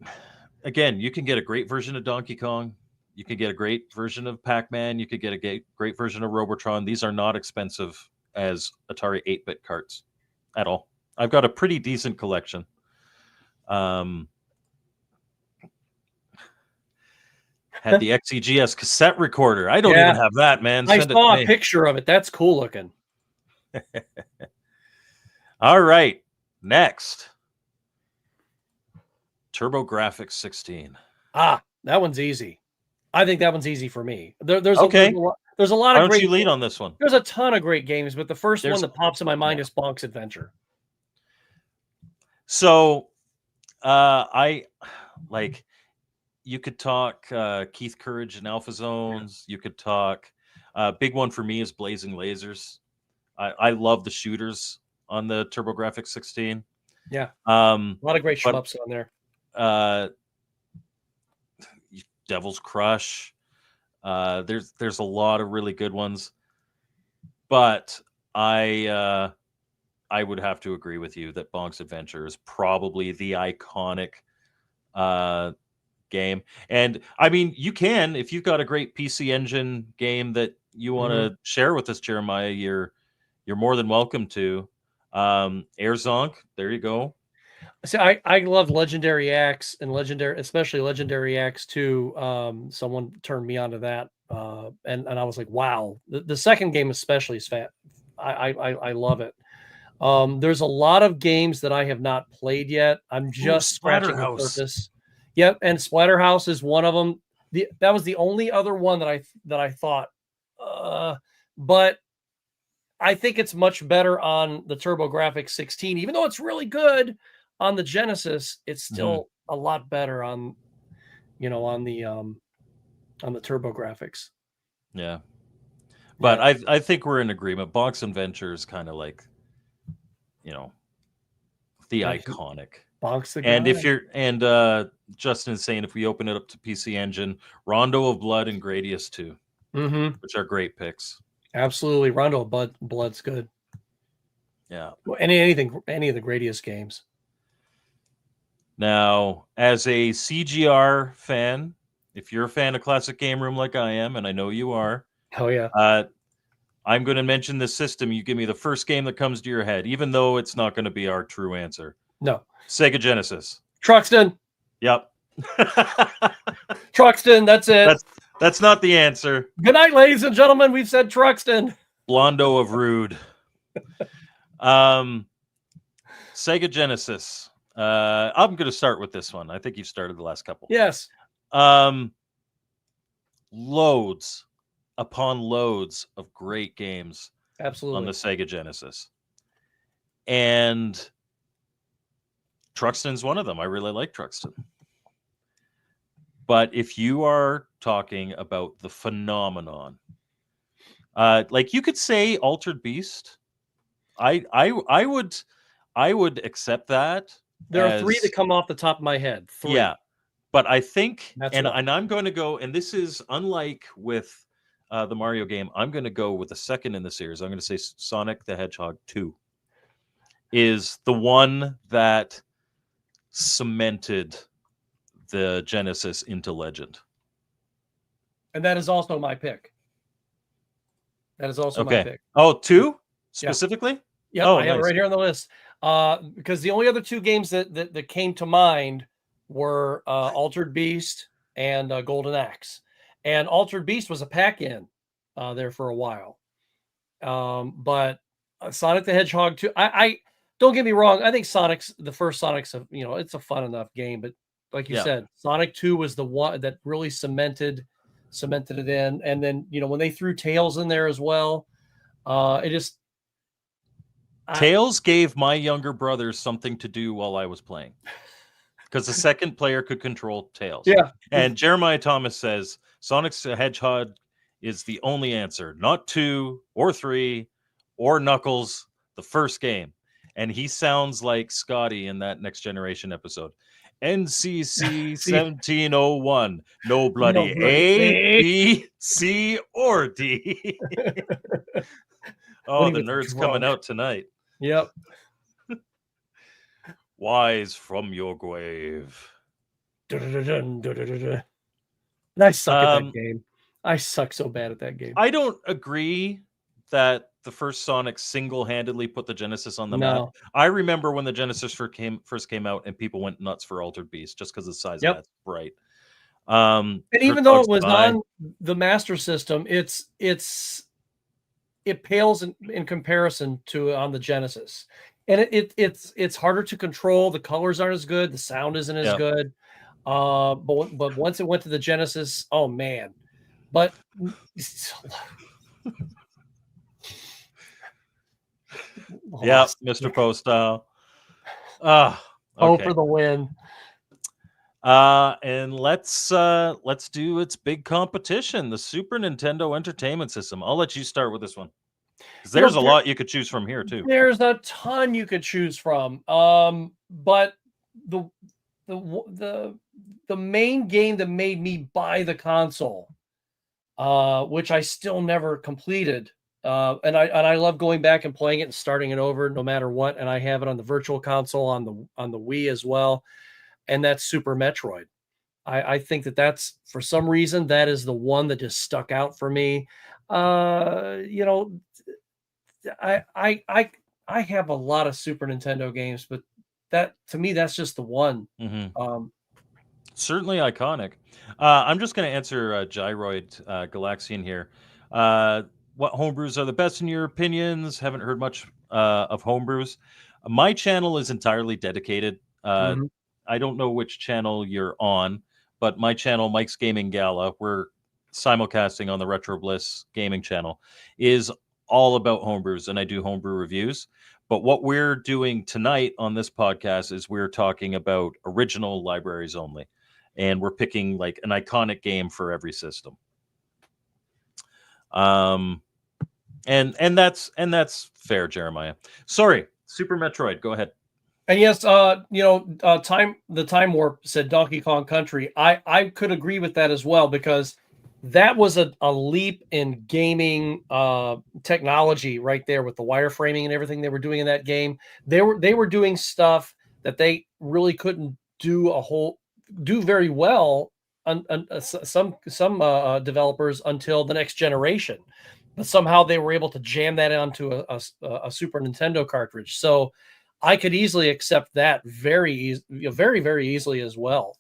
again, you can get a great version of Donkey Kong. You could get a great version of Pac-Man. You could get a great version of Robotron. These are not expensive as Atari 8-bit carts at all. I've got a pretty decent collection. Had the XEGS cassette recorder. I don't even have that, man. I saw a picture of it. That's cool looking. All right. Next. TurboGrafx 16. Ah, that one's easy. I think that one's easy for me. There's a lot of Why great. Don't you lead on this one? There's a ton of great games, but the first one that pops in my mind is Bonk's Adventure. So, I like. You could talk Keith Courage and Alpha Zones. You could talk. Big one for me is Blazing Lasers. I love the shooters on the TurboGrafx 16. Yeah, a lot of great shmups on there. Devil's Crush. There's a lot of really good ones, but I would have to agree with you that Bonk's Adventure is probably the iconic game. And I mean, you can, if you've got a great PC Engine game that you want to share with us, Jeremiah, you're more than welcome to. Air Zonk, there you go. See, I love Legendary Axe and especially Legendary Axe 2. Someone turned me onto that, and I was like, wow. The second game especially is fat. I love it. There's a lot of games that I have not played yet. I'm just scratching the surface. Yep, and Splatterhouse is one of them. That was the only other one that I thought, but I think it's much better on the TurboGrafx 16, even though it's really good on the Genesis. It's still a lot better on the TurboGrafx. Yeah, but yeah. I think we're in agreement. Box Adventure is kind of like, the iconic. Box the and guy. if you're Justin is saying if we open it up to PC Engine, Rondo of Blood and Gradius 2, which are great picks. Absolutely, Rondo of Blood's good. Yeah. Well, any of the Gradius games. Now, as a CGR fan, if you're a fan of Classic Game Room like I am, and I know you are, oh yeah, I'm going to mention this system. You give me the first game that comes to your head, even though it's not going to be our true answer. No. Sega Genesis. Truxton. Yep. Truxton, that's it. That's not the answer. Good night, ladies and gentlemen. We've said Truxton. Blondo of Rude. Sega Genesis. I'm going to start with this one. I think you've started the last couple. Yes. Loads upon loads of great games. Absolutely. On the Sega Genesis. And Truxton's one of them. I really like Truxton. But if you are talking about the phenomenon, like you could say Altered Beast, I would accept that. There are three that come off the top of my head. Three. Yeah, but I think, and I'm going to go, and this is unlike with the Mario game. I'm going to go with the second in the series. I'm going to say Sonic the Hedgehog 2 is the one that cemented the Genesis into legend. And that is also my pick. That is also my pick. Oh, 2 specifically? Yeah, I have it right here on the list. Because the only other two games that came to mind were Altered Beast and Golden Axe. And Altered Beast was a pack-in there for a while. But Sonic the Hedgehog 2, I don't get me wrong. I think the first Sonic's, it's a fun enough game. But like you said, Sonic 2 was the one that really cemented it in. And then, when they threw Tails in there as well, Tails gave my younger brother something to do while I was playing. Because the second player could control Tails. Yeah. And Jeremiah Thomas says Sonic the Hedgehog is the only answer. Not 2 or 3 or Knuckles, the first game. And he sounds like Scotty in that Next Generation episode. NCC 1701. No bloody A, B, C, or D. Oh, the nerd's coming out tonight. Yep. Wise from your grave. And I suck at that game. I suck so bad at that game. I don't agree that the first Sonic single-handedly put the Genesis on the map. I remember when the Genesis first came out and people went nuts for Altered Beast just because of the size of that sprite. And even though it was on the Master System, it pales in comparison to on the Genesis. And it's harder to control. The colors aren't as good. The sound isn't as good. But once it went to the Genesis, oh man! But yeah, Mr. Postal. Okay. Oh, for the win. And let's do its big competition, the Super Nintendo Entertainment System. I'll let you start with this one. There's a lot you could choose from here too. There's a ton you could choose from. But the main game that made me buy the console, which I still never completed, and I love going back and playing it and starting it over no matter what. And I have it on the Virtual Console on the Wii as well. and that's Super Metroid. I think that's, for some reason, that is the one that just stuck out for me. You know, I I I I have a lot of Super Nintendo games, but that, to me, that's just the one. Hmm. Um, Certainly iconic. I'm just going to answer Gyroid Galaxian here. What homebrews are the best in your opinions? Haven't heard much of homebrews. My channel is entirely dedicated. mhm. I don't know which channel you're on, but my channel, Mike's Gaming Gala, we're simulcasting on the Retro Bliss gaming channel, is all about homebrews, and I do homebrew reviews. But what we're doing tonight on this podcast is we're talking about original libraries only, and we're picking like an iconic game for every system. Um, and that's fair, Jeremiah. Sorry, Super Metroid. Go ahead. And yes, the Time Warp said Donkey Kong Country. I could agree with that as well, because that was a leap in gaming technology right there, with the wireframing and everything they were doing in that game. They were doing stuff that they really couldn't do very well some developers until the next generation. But somehow they were able to jam that onto a Super Nintendo cartridge. So I could easily accept that very, very easily as well.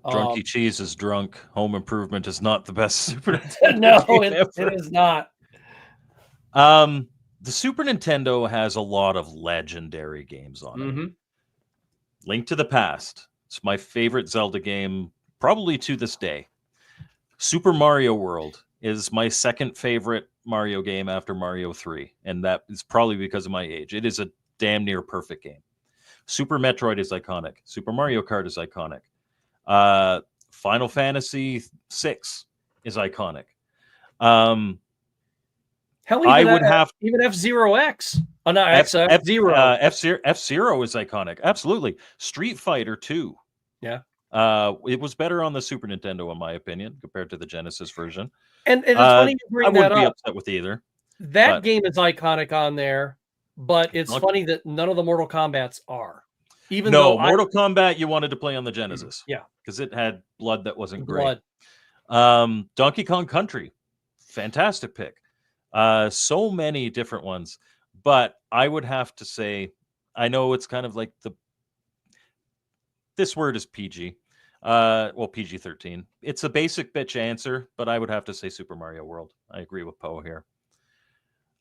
Drunky Um, Cheese is drunk. Home Improvement is not the best Super Nintendo no, game it ever. is not. The Super Nintendo has a lot of legendary games on it. Hmm. Link to the Past. It's my favorite Zelda game, probably to this day. Super Mario World is my second favorite Mario game after Mario 3, and that is probably because of my age. It is a damn near perfect game. Super Metroid is iconic. Super Mario Kart is iconic. Uh, Final Fantasy 6 is iconic. Um, Hell, I even would have even F-Zero X. Oh no, F F F-Zero. F Zero is iconic. Absolutely. Street Fighter 2. Yeah. It was better on the Super Nintendo, in my opinion, compared to the Genesis version. And it's funny you I bring that wouldn't be up. upset with either, That but game is iconic on there, but it's Donkey- funny that none of the Mortal Kombats are. Even though no, Mortal Kombat you wanted to play on the Mm, Genesis yeah, because it had blood that wasn't great. blood. Donkey Kong Country, fantastic pick. So many different ones, but I would have to say, I know it's kind of like this word is PG. Well, PG-13. It's a basic bitch answer, but I would have to say Super Mario World. I agree with Poe here.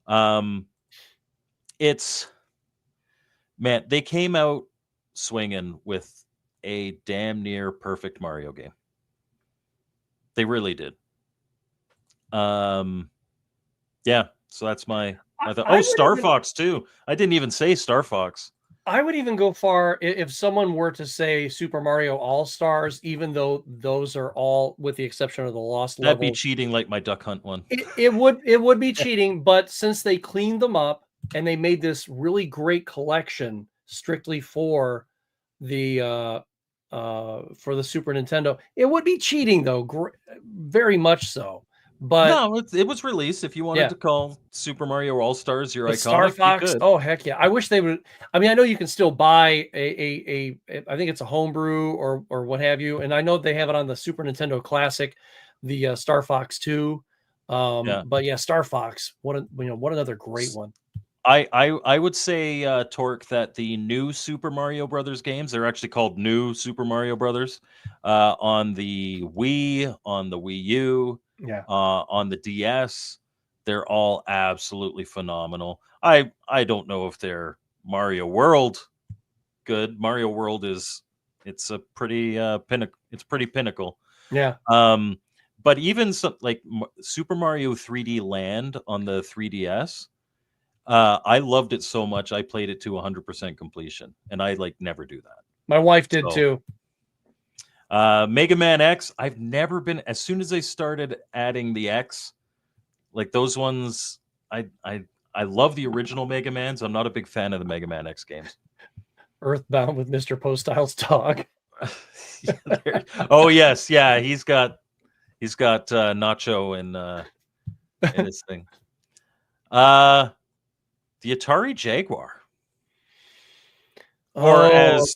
Um, it's man, they came out swinging with a damn near perfect Mario game. They really did. Um, yeah. So that's my thought. I Oh, would Star even Fox too. I didn't even say Star Fox. I would even go far if someone were to say Super Mario All Stars, even though those are all, with the exception of the lost That'd be levels. cheating, like my Duck Hunt one. It would be cheating, but since they cleaned them up and they made this really great collection strictly for the Super Nintendo, it would be cheating though, very much so. But No, it was released. If you wanted yeah, to call Super Mario All Stars your but Star iconic, you Fox, could. oh heck yeah! I wish they would. I mean, I know you can still buy I think it's a homebrew or what have you, and I know they have it on the Super Nintendo Classic, the Star Fox 2. Yeah. But yeah, Star Fox, what another great one. I would say, Torque, that the new Super Mario Brothers games, they're actually called New Super Mario Brothers, on the Wii, on the Wii U, Yeah. on the DS, they're all absolutely phenomenal. I don't know if they're Mario World good. Mario World it's a pretty it's pretty pinnacle. Yeah. But even some like Super Mario 3D Land on the 3DS, I loved it so much. I played it to 100% completion, and I like never do that. My wife did So, too. Mega Man X, I've never been. As soon as they started adding the X, like those ones, I love the original Mega Mans. I'm not a big fan of the Mega Man X games. Earthbound with Mr. Postyle's dog. Oh yes, yeah, he's got Nacho in his thing. The Atari Jaguar. Or Oh, as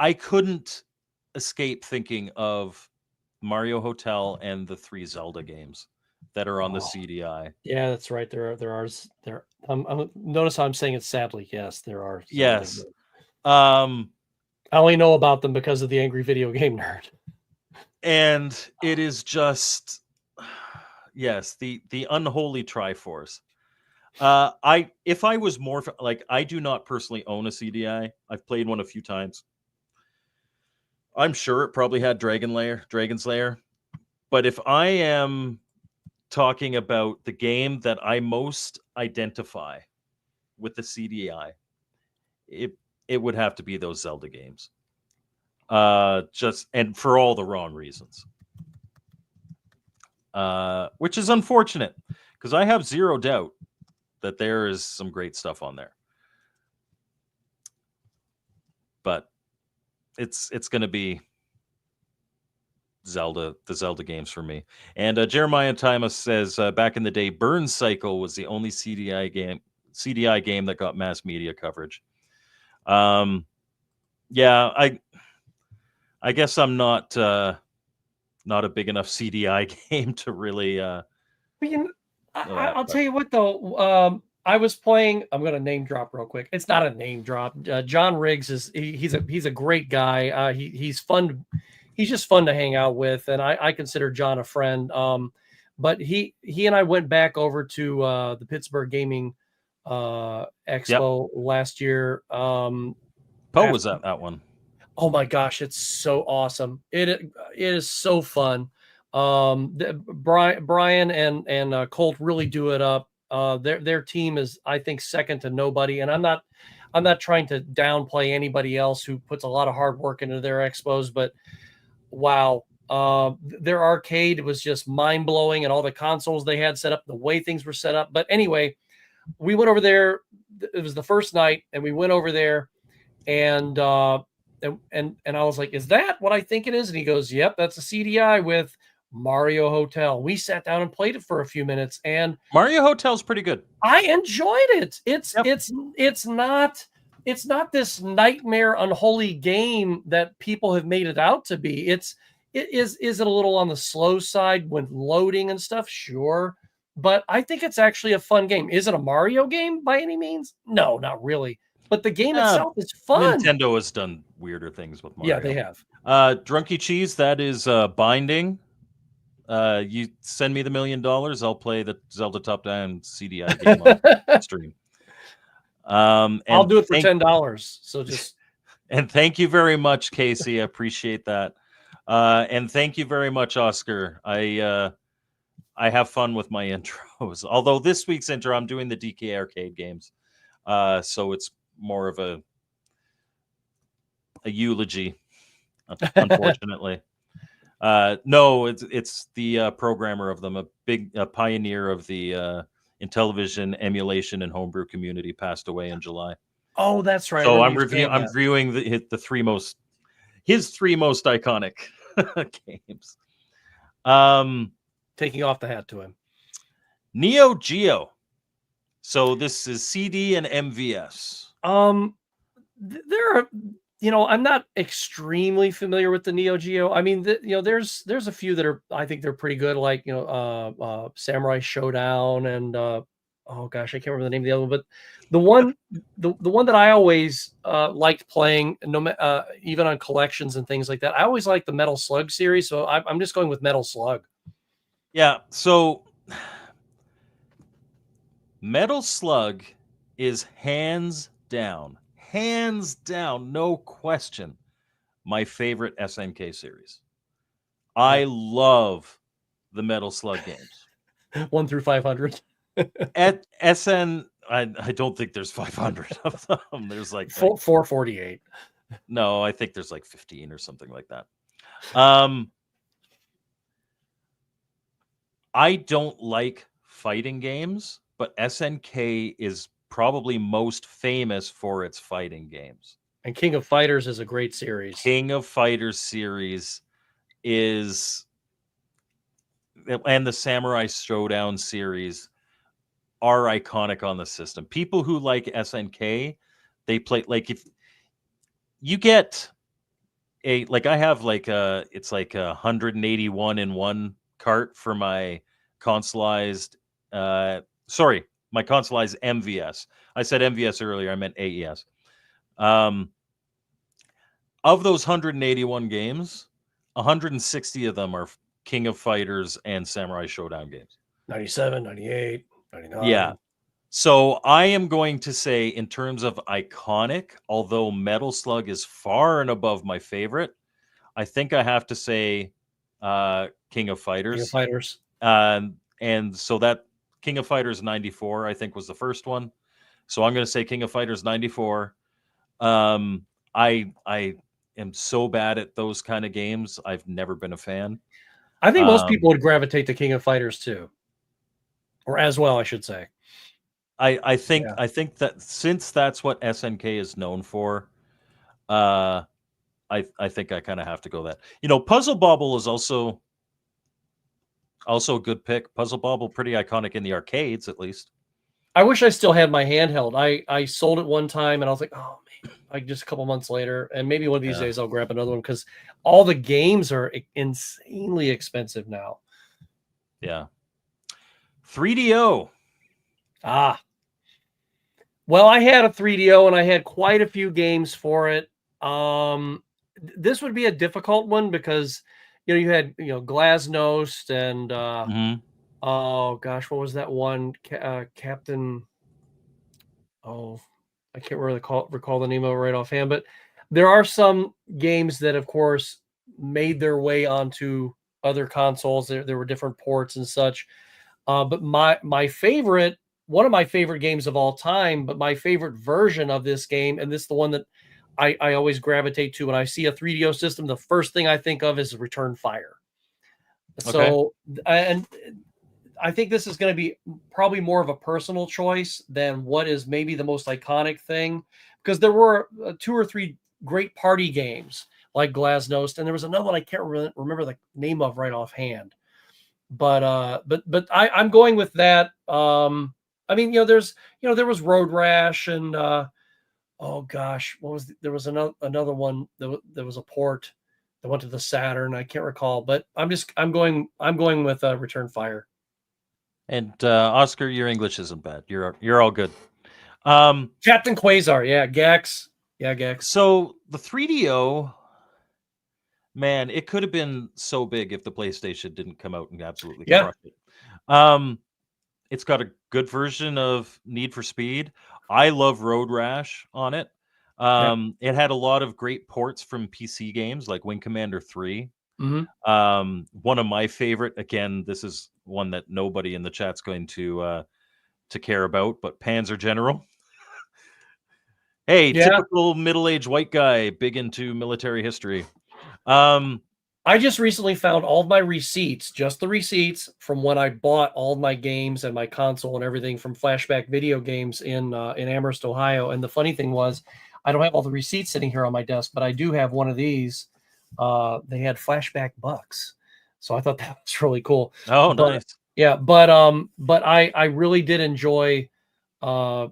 I couldn't escape thinking of Mario Hotel and the 3 Zelda games that are on the Oh, CDI. yeah, that's right. Notice how I'm saying it sadly. Yes, there are Zelda Yes. games. Um, I only know about them because of the Angry Video Game Nerd. and it is just, yes, the unholy Triforce. If I was more like, I do not personally own a CDI. I've played one a few times. I'm sure it probably had Dragon's Lair. But if I am talking about the game that I most identify with the CDI, it it would have to be those Zelda games. Just, and for all the wrong reasons. Which is unfortunate, because I have zero doubt that there is some great stuff on there. But it's going to be the Zelda games for me. And Jeremiah Timus says, back in the day, Burn Cycle was the only CDI game that got mass media coverage. Yeah, I guess I'm not a big enough CDI game to really. But I'll But tell you what, though. I was playing. I'm going to name drop real quick. It's not a name drop. John Riggs he's a great guy. He's fun. He's just fun to hang out with, and I consider John a friend. But he and I went back over to the Pittsburgh Gaming Expo last year. Poe was at that one. Oh my gosh, it's so awesome! It is so fun. Brian and Colt really do it up. Their team is, I think, second to nobody. And I'm not trying to downplay anybody else who puts a lot of hard work into their expos, but wow, their arcade was just mind blowing, and all the consoles they had set up, the way things were set up. But anyway, we went over there. It was the first night, and we went over there, and I was like, "Is that what I think it is?" And he goes, "Yep, that's a CDI with Mario Hotel." We sat down and played it for a few minutes, and Mario Hotel's pretty good. I enjoyed it. It's not this nightmare unholy game that people have made it out to be. Is it a little on the slow side when loading and stuff? Sure. But I think it's actually a fun game. Is it a Mario game by any means? No, not really. But the game itself is fun. Nintendo has done weirder things with Mario. Yeah, they have. Drunky Cheese, that is Binding. You send me the $1 million, I'll play the Zelda Top Down CDI game on stream. I'll do it for $10. So just and thank you very much, Casey. I appreciate that. And thank you very much, Oscar. I have fun with my intros. Although this week's intro, I'm doing the DK arcade games, so it's more of a eulogy, unfortunately. No, it's the programmer of them, a big pioneer of the intellivision emulation and homebrew community, passed away in July. Oh, that's right. So I'm reviewing his three most iconic games. Taking off the hat to him. Neo Geo. So this is CD and MVS. There are, I'm not extremely familiar with the Neo Geo. I mean, there's a few that I think they're pretty good, like Samurai Showdown and oh gosh, I can't remember the name of the other one, but the one that I always liked playing, even on collections and things like that, I always liked the Metal Slug series. So I'm just going with Metal Slug. Yeah. So Metal Slug is hands down, no question, my favorite SNK series. I love the Metal Slug games. 1 through 500. At SN, I don't think there's 500 of them. There's like 448. No, I think there's like 15 or something like that. I don't like fighting games, but SNK is probably most famous for its fighting games. And King of Fighters is a great series. King of Fighters series is, and the Samurai Showdown series are iconic on the system. People who like SNK, they play, like, if you get I have like it's like 181 in one cart for my consoleized sorry, my consoleized MVS. I said MVS earlier, I meant AES. Um of those 181 games, 160 of them are King of Fighters and Samurai Showdown games. 97, 98, Yeah. 99. So I am going to say, in terms of iconic, although Metal Slug is far and above my favorite, I think I have to say King of King of Fighters. Fighters. And so that King of Fighters 94, I think, was the first one. So I'm going to say King of Fighters 94. I am so bad at those kind of games. I've never been a fan. I think most people Um, would gravitate to King of Fighters too, or as well, I should say. Yeah. I think that since that's what SNK is known for, uh, I think I kind of have to go that. Puzzle Bobble is also a good pick. Puzzle Bobble, pretty iconic in the arcades, at least. I wish I still had my handheld. I sold it one time and I was like, oh man, like just a couple months later, and maybe one of these Yeah. days I'll grab another one because all the games are insanely expensive now. Yeah. 3DO. Ah, well, I had a 3DO and I had quite a few games for it. This would be a difficult one because you had Glasnost and Hmm. oh gosh, what was that one? Captain. Oh, I can't really recall the name of it right offhand, but there are some games that, of course, made their way onto other consoles. There were different ports and such. But my favorite, one of my favorite games of all time, but my favorite version of this game, and this is the one that I always gravitate to when I see a 3DO system. The first thing I think of is Return Fire. Okay. So, and I think this is going to be probably more of a personal choice than what is maybe the most iconic thing, because there were two or three great party games like Glasnost, and there was another one I can't remember the name of right offhand. But I'm going with that. I mean, there was Road Rash and oh gosh, there was another one that was a port that went to the Saturn. I can't recall, but I'm going with Return Fire. And Oscar, your English isn't bad. You're all good. Um, Captain Quasar, yeah, Gex, yeah, Gex, so the 3DO, man, it could have been so big if the PlayStation didn't come out and absolutely yeah, crush it. Um, it's got a good version of Need for Speed. I love Road Rash on it. yeah. It had a lot of great ports from PC games like Wing Commander 3. Hmm. One of my favorite, again, this is one that nobody in the chat's going to care about, but Panzer General. Hey, Yeah. typical middle-aged white guy, big into military history. Um, I just recently found all of my receipts, just the receipts from when I bought all of my games and my console and everything from Flashback Video Games in Amherst, Ohio. And the funny thing was, I don't have all the receipts sitting here on my desk, but I do have one of these. They had Flashback bucks, so I thought that was really cool. oh, But nice. yeah, but I really did enjoy uh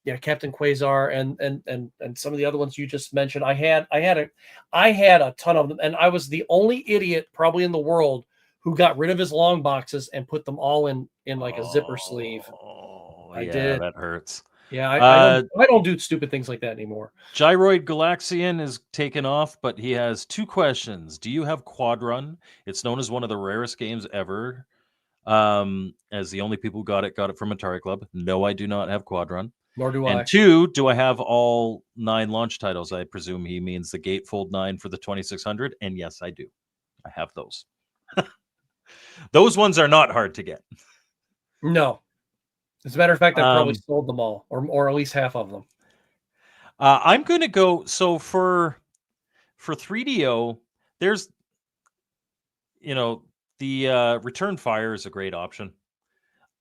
yeah, Captain Quasar and some of the other ones you just mentioned. I had a ton of them, and I was the only idiot probably in the world who got rid of his long boxes and put them all in like a zipper sleeve. Oh, I yeah, did. that hurts. Yeah, Uh, I don't do stupid things like that anymore. Gyroid Galaxian is taken off, but he has two questions. Do you have Quad Run? It's known as one of the rarest games ever. As the only people who got it from Atari Club. No, I do not have Quad Run. Nor do And I. two, do I have all 9 launch titles? I presume he means the Gatefold 9 for the 2600. And yes, I do. I have those. Those ones are not hard to get. No. As a matter of fact, I've probably Um, sold them all, or at least half of them. I'm going to go. So for 3DO, there's, the Return Fire is a great option.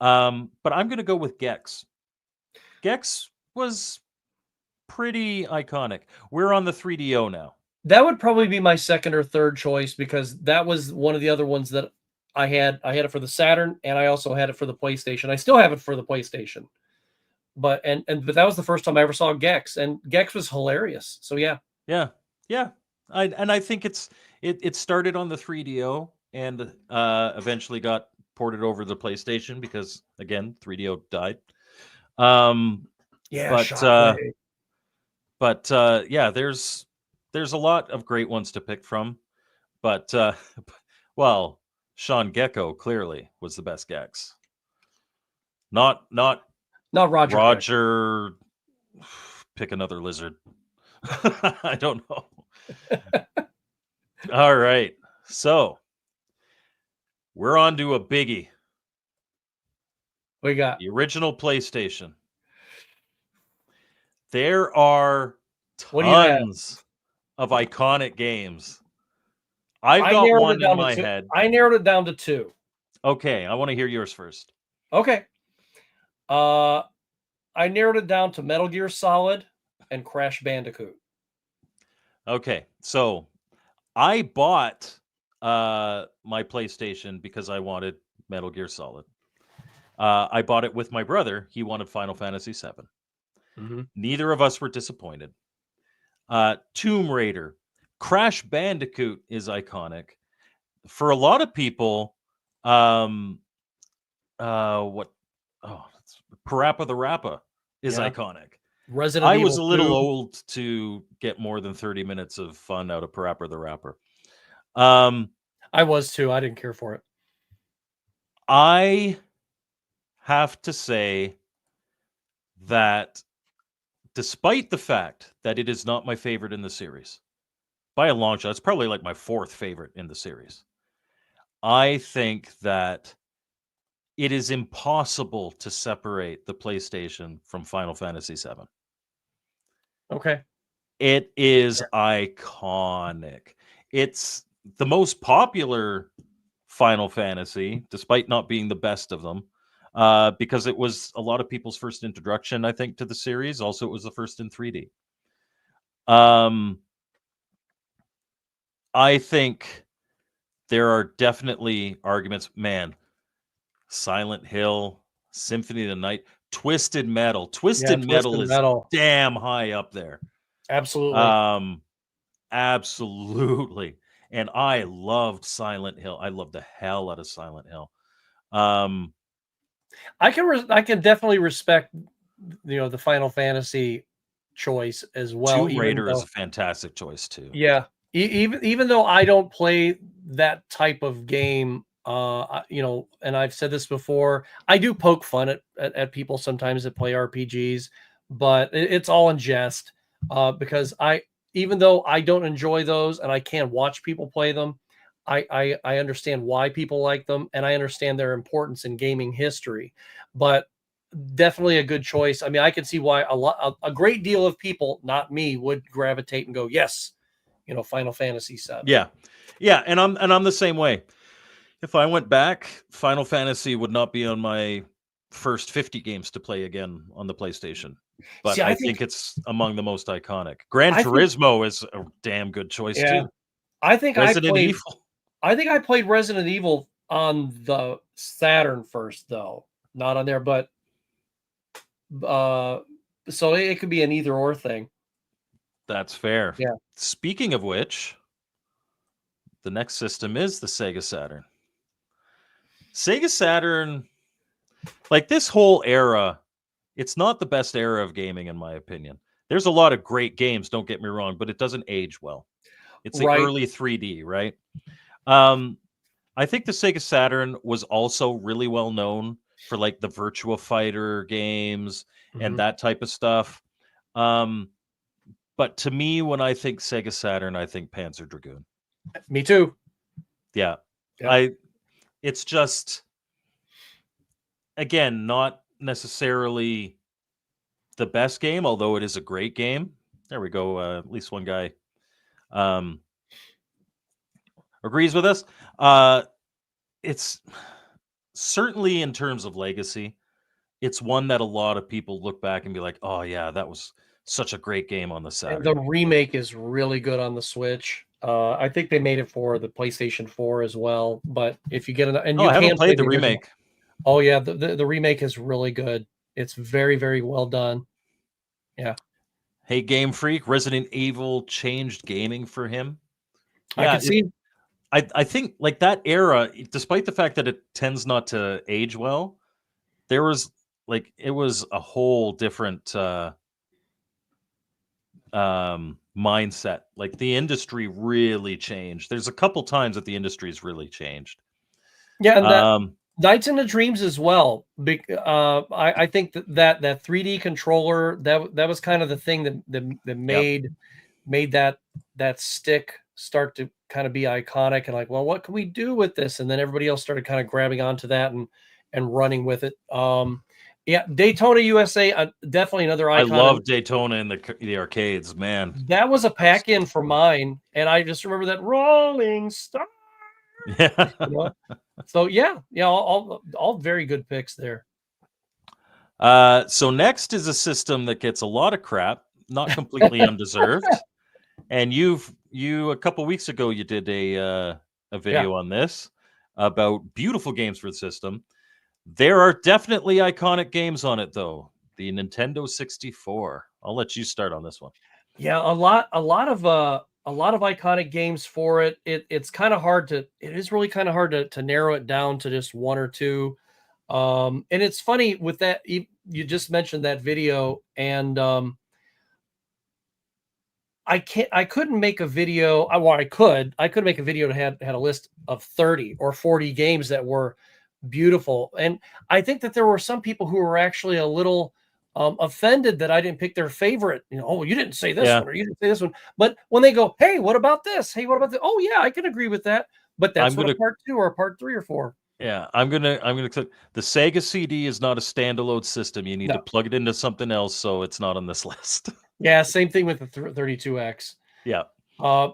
But I'm going to go with Gex. Gex was pretty iconic. We're on the 3DO now. That would probably be my second or third choice because that was one of the other ones that I had. I had it for the Saturn and I also had it for the PlayStation. I still have it for the PlayStation. But that was the first time I ever saw Gex, and Gex was hilarious. So yeah. Yeah. Yeah. I think it started on the 3DO and eventually got ported over to the PlayStation because again 3DO died. Um, Yeah, but Shockwave. yeah, there's a lot of great ones to pick from. But well, Sean Gecko clearly was the best Gex. Not Not Roger Quick. Roger. Pick another lizard. I don't know. All right. So we're on to a biggie. We got The original PlayStation. There are what do you have? tons of iconic games. I've I got narrowed one it in down my to two. head. I narrowed it down to two. Okay, I want to hear yours first. Okay. I narrowed it down to Metal Gear Solid and Crash Bandicoot. Okay, so I bought my PlayStation because I wanted Metal Gear Solid. I bought it with my brother. He wanted Final Fantasy VII. Mm-hmm. Neither of us were disappointed. Tomb Raider, Crash Bandicoot is iconic. For a lot of people, what? Oh, Parappa the Rappa is iconic. Resident I Evil was a little 2. old to get more than 30 minutes of fun out of Parappa the Rapper. I was too. I didn't care for it. I have to say that despite the fact that it is not my favorite in the series, by a long shot, it's probably like my fourth favorite in the series. I think that it is impossible to separate the PlayStation from Final Fantasy VII. Okay. It is iconic. It's the most popular Final Fantasy, despite not being the best of them, because it was a lot of people's first introduction, I think, to the series. Also, it was the first in 3D. I think there are definitely arguments. Man, Silent Hill, Symphony of the Night, Twisted Metal. Twisted Metal Twisted is Metal. damn high up there. Absolutely. Absolutely. And I loved Silent Hill. I loved the hell out of Silent Hill. Um, I can definitely respect the Final Fantasy choice as well. Tomb Raider is a fantastic choice too. Yeah, even though I don't play that type of game, and I've said this before, I do poke fun at people sometimes that play RPGs, but it's all in jest. Because even though I don't enjoy those and I can't watch people play them, I understand why people like them and I understand their importance in gaming history. But definitely a good choice. I mean, I can see why a great deal of people, not me, would gravitate and go, yes, Final Fantasy VII. Yeah, and I'm the same way. If I went back, Final Fantasy would not be on my first 50 games to play again on the PlayStation. But I think it's among the most iconic. Gran Turismo is a damn good choice too. I think Resident Evil. I think I played Resident Evil on the Saturn first, though, not on there. But so it could be an either or thing. That's fair. Yeah. Speaking of which, the next system is the Sega Saturn. Sega Saturn, like this whole era, it's not the best era of gaming, in my opinion. There's a lot of great games, don't get me wrong, but it doesn't age well. It's the early 3D, right? I think the Sega Saturn was also really well known for like the Virtua Fighter games and that type of stuff. But to me, when I think Sega Saturn, I think Panzer Dragoon. Me too. Yeah. It's just, again, not necessarily the best game, although it is a great game. There we go. At least one guy agrees with us. It's certainly, in terms of legacy, it's one that a lot of people look back and be like, oh yeah, that was such a great game on the Saturn. The remake is really good on the Switch. I think they made it for the PlayStation 4 as well. But if you get I haven't played the remake. Oh yeah, the remake is really good. It's very, very well done. Yeah. Hey, Game Freak, Resident Evil changed gaming for him. I Yeah, could see. I think like that era, despite the fact that it tends not to age well, there was like it was a whole different mindset. Like the industry really changed. There's a couple times that the industry's really changed. Yeah, and that Um, Nights into Dreams as well. I think that 3D controller, that was kind of the thing that yep. made that stick start to kind of be iconic, and like, well, what can we do with this? And then everybody else started kind of grabbing onto that and running with it. Yeah, Daytona USA, definitely another I icon. love Daytona in the arcades, man. That was a That's pack in so for fun. mine, and I just remember that Rolling Star. Yeah. You know? So yeah, all very good picks there. So next is a system that gets a lot of crap, not completely undeserved. And you a couple weeks ago you did a Yeah. video on this about beautiful games for the system. There are definitely iconic games on it though. The Nintendo 64. I'll let you start on this one. Yeah, a lot of iconic games for it. It's kind of hard to it is really kind of hard to narrow it down to just one or two. And it's funny with that you just mentioned that video, and I couldn't make a video. Well, I could make a video that had a list of 30 or 40 games that were beautiful. And I think that there were some people who were actually a little offended that I didn't pick their favorite. Oh, you didn't say this Yeah. one, or you didn't say this one. But when they go, hey, what about this? Hey, what about this? Oh, yeah, I can agree with that. But I'm that's what a gonna part two or a part three or four. yeah, I'm gonna click the Sega CD is not a standalone system. You need to No. plug it into something else, so it's not on this list. Yeah, same thing with the 32X. Yeah. Uh,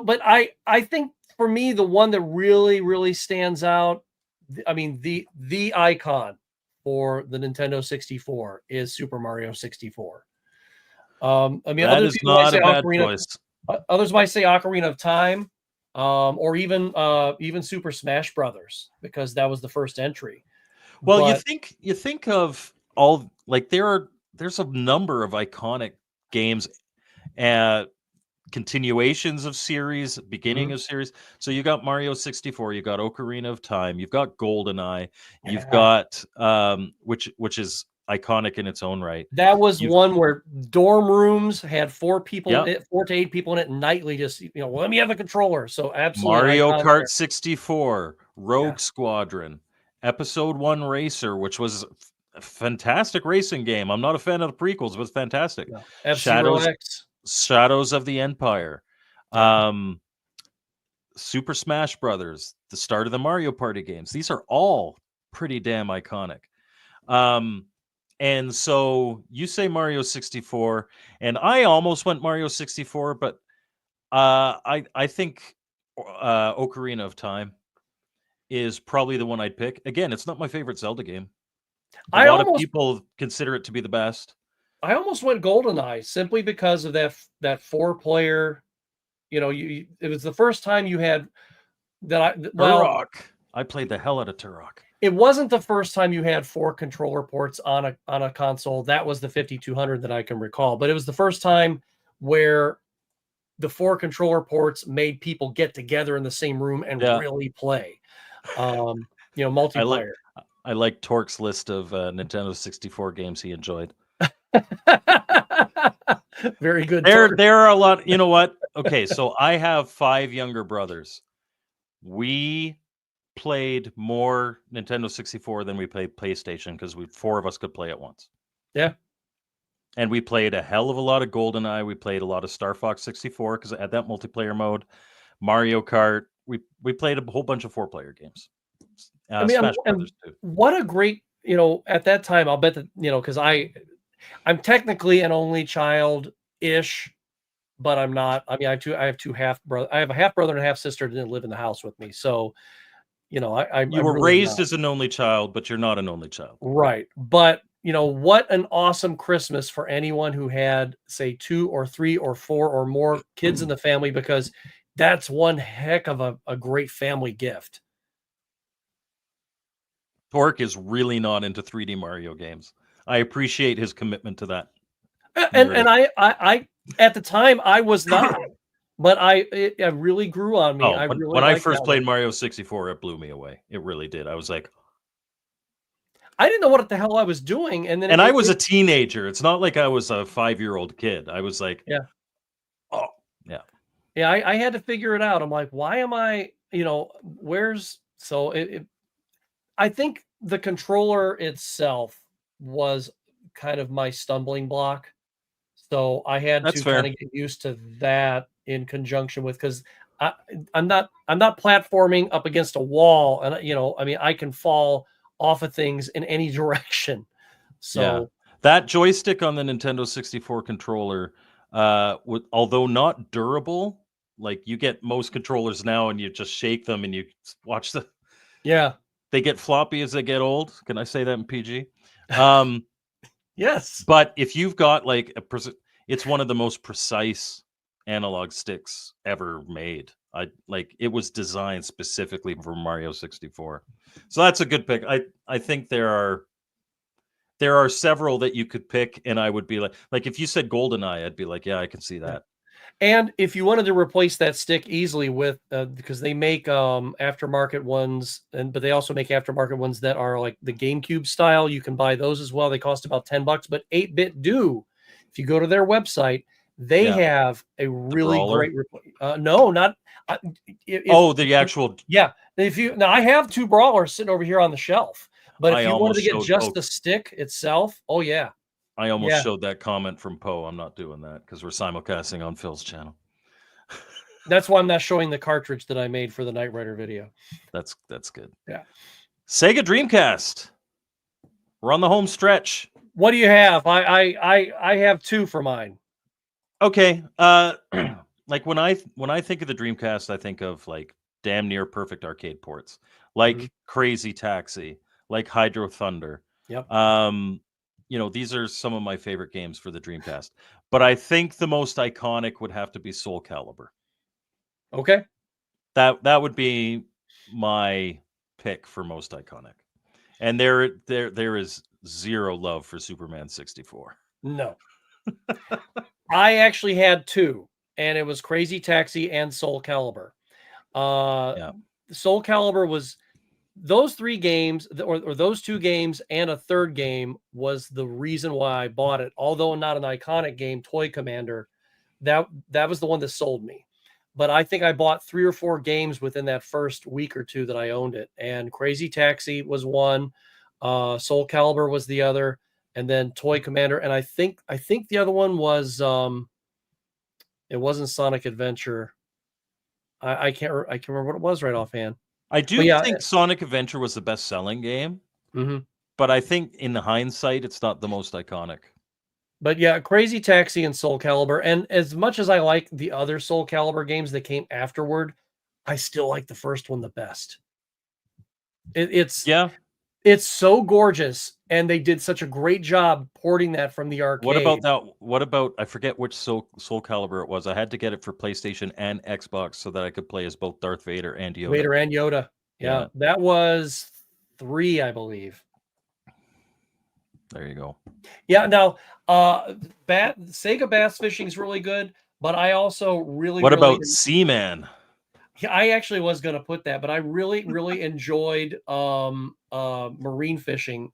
but I think for me, the one that really stands out, I mean, the icon for the Nintendo 64 is Super Mario 64. I mean, That is not a bad choice. Others might say Ocarina of Time, or even Super Smash Brothers, because that was the first entry. Well, But you think of all like there's a number of iconic games, uh, continuations of series, beginning mhm, of series. So you got Mario 64, you got Ocarina of Time, you've got GoldenEye, you've yeah, got which is iconic in its own right. that was You've one where dorm rooms had yeah, 4 to 8 people in it nightly. Just well, let me have the controller. So absolutely an Mario icon Kart there. 64, Yeah, Rogue Squadron, Episode 1 Racer, which was a fantastic racing game. I'm not a fan of the prequels, but it's fantastic. yeah. F Zero Shadows X. Shadows of the Empire. Yeah, Um Super Smash Brothers, the start of the Mario Party games. These are all pretty damn iconic. Um, and so you say Mario 64, and I almost went Mario 64, but I think Ocarina of Time is probably the one I'd pick. Again, it's not my favorite Zelda game. A I lot of almost people consider it to be the best. I almost went GoldenEye simply because of that 4 player. It was the first time you had that well, Turok. I played the hell out of Turok. it wasn't the first time you had 4 controller ports on a console. That was the 5200 that I can recall, but it was the first time where the 4 controller ports made people get together in the same room and Yeah, really play. I like Multiplayer. I like Torque's list of Nintendo 64 games he enjoyed. Very good There talk. there are a lot. You know what? Okay, so I have 5 younger brothers. We played more Nintendo 64 than we played PlayStation because we 4 of us could play at once. Yeah. And we played a hell of a lot of GoldenEye. We played a lot of Star Fox 64 because it had that multiplayer mode. Mario Kart. We played a whole bunch of 4-player games. I mean, Smash and Brothers too. what a great, at that time, I'll bet that, because I'm technically an only child ish, but I'm not. I mean, I have two half brother. I have a half brother and a half sister that didn't live in the house with me. So, You I'm were really raised not. as an only child, but you're not an only child. Right. But, what an awesome Christmas for anyone who had, say, 2 or 3 or 4 or more kids in the family, because that's one heck of a great family gift. Torque is really not into 3D Mario games. I appreciate his commitment to that. And I at the time I was not, but it really grew on me. Oh, I really when I liked first that played one. Mario 64, it blew me away. It really did. I was like, I didn't know what the hell I was doing, and then and I was a teenager. It's not like I was a 5-year-old kid. I was like, yeah, oh, yeah. yeah. I had to figure it out. I'm like, why am I? Where's so I think the controller itself was kind of my stumbling block. So I had That's to kind fair. of get used to that in conjunction with because I'm not platforming up against a wall, and I mean I can fall off of things in any direction. Yeah. So That joystick on the Nintendo 64 controller, although not durable, like you get most controllers now and you just shake them and you watch yeah, they get floppy as they get old. Can I say that in PG? Um, yes, but if you've got like it's one of the most precise analog sticks ever made. It was designed specifically for Mario 64. So that's a good pick. I think there are several that you could pick, and I would be like if you said GoldenEye, I'd be like, yeah, I can see yeah. that. And if you wanted to replace that stick easily with because they make aftermarket ones, but they also make aftermarket ones that are like the GameCube style. You can buy those as well. They cost about $10, but 8-bit do. If you go to their website, they Yeah, have a the really brawler. great. No, not if Oh, the actual. yeah. If you now, I have 2 brawlers sitting over here on the shelf, but if I you wanted almost to get showed. just Oh, the stick itself, oh yeah, I almost yeah. showed that comment from Poe. I'm not doing that because we're simulcasting on Phil's channel. That's why I'm not showing the cartridge that I made for the Knight Rider video. That's good. Yeah. Sega Dreamcast. We're on the home stretch. What do you have? I have 2 for mine. Okay. Like when I think of the Dreamcast, I think of like damn near perfect arcade ports, like Crazy Taxi, like Hydro Thunder. Yep. These are some of my favorite games for the Dreamcast. But I think the most iconic would have to be Soul Calibur. Okay. That would be my pick for most iconic. And there is zero love for Superman 64. No. I actually had 2, and it was Crazy Taxi and Soul Calibur. Yeah. Soul Calibur was those 3 games, or those 2 games, and a third game was the reason why I bought it. Although not an iconic game, Toy Commander, that was the one that sold me. But I think I bought 3 or 4 games within that first week or 2 that I owned it. And Crazy Taxi was one, Soul Calibur was the other, and then Toy Commander. And I think the other one was it wasn't Sonic Adventure. I can't remember what it was right offhand. I But do yeah, think Sonic Adventure was the best-selling game, but I think in hindsight, it's not the most iconic. But yeah, Crazy Taxi and Soul Calibur. And as much as I like the other Soul Calibur games that came afterward, I still like the first one the best. Yeah. It's so gorgeous, and they did such a great job porting that from the arcade. What about that? What about I forget which Soul Calibur it was. I had to get it for PlayStation and Xbox so that I could play as both Darth Vader and Yoda. Vader and Yoda. Yeah, that was 3, I believe. There you go. Yeah. Now, Sega Bass Fishing is really good, but I also really. What about Seaman? Yeah, I actually was going to put that, but I really enjoyed marine fishing.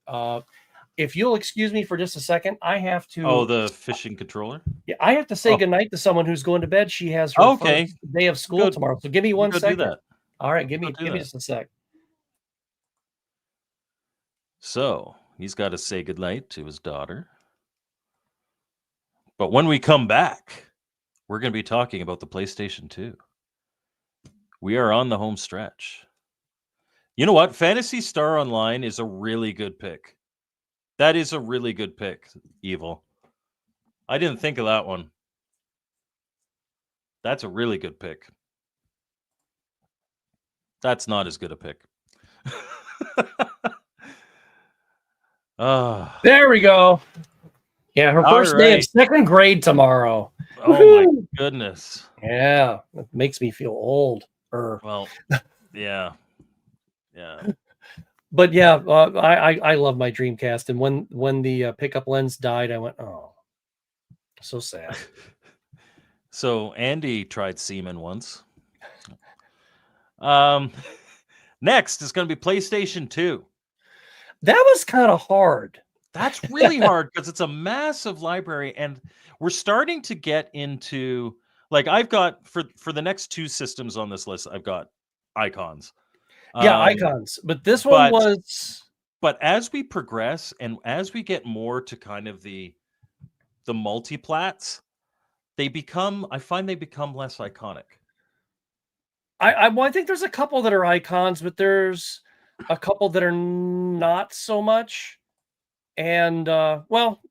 If you'll excuse me for just a second, I have to. Oh, the fishing controller. Yeah, I have to say goodnight to someone who's going to bed. She has her first day of school tomorrow. So give me 1 second. Do that. All right, give me just a sec. So he's got to say goodnight to his daughter. But when we come back, we're going to be talking about the PlayStation 2. We are on the home stretch. You know what? Phantasy Star Online is a really good pick. That is a really good pick, Evil. I didn't think of that one. That's a really good pick. That's not as good a pick. There we go. Yeah, her first day of 2nd grade tomorrow. Oh my goodness. Yeah, it makes me feel old. Well, yeah. But yeah, I love my Dreamcast, and when the pickup lens died, I went, oh. So sad. So Andy tried semen once. Um, next is going to be PlayStation 2. That was kind of hard. That's really hard because it's a massive library, and we're starting to get into like I've got for the next two systems on this list, I've got icons. Yeah, Um, icons. But this one but was but as we progress and as we get more to kind of the multiplats, I find they become less iconic. I think there's a couple that are icons, but there's a couple that are not so much. And well,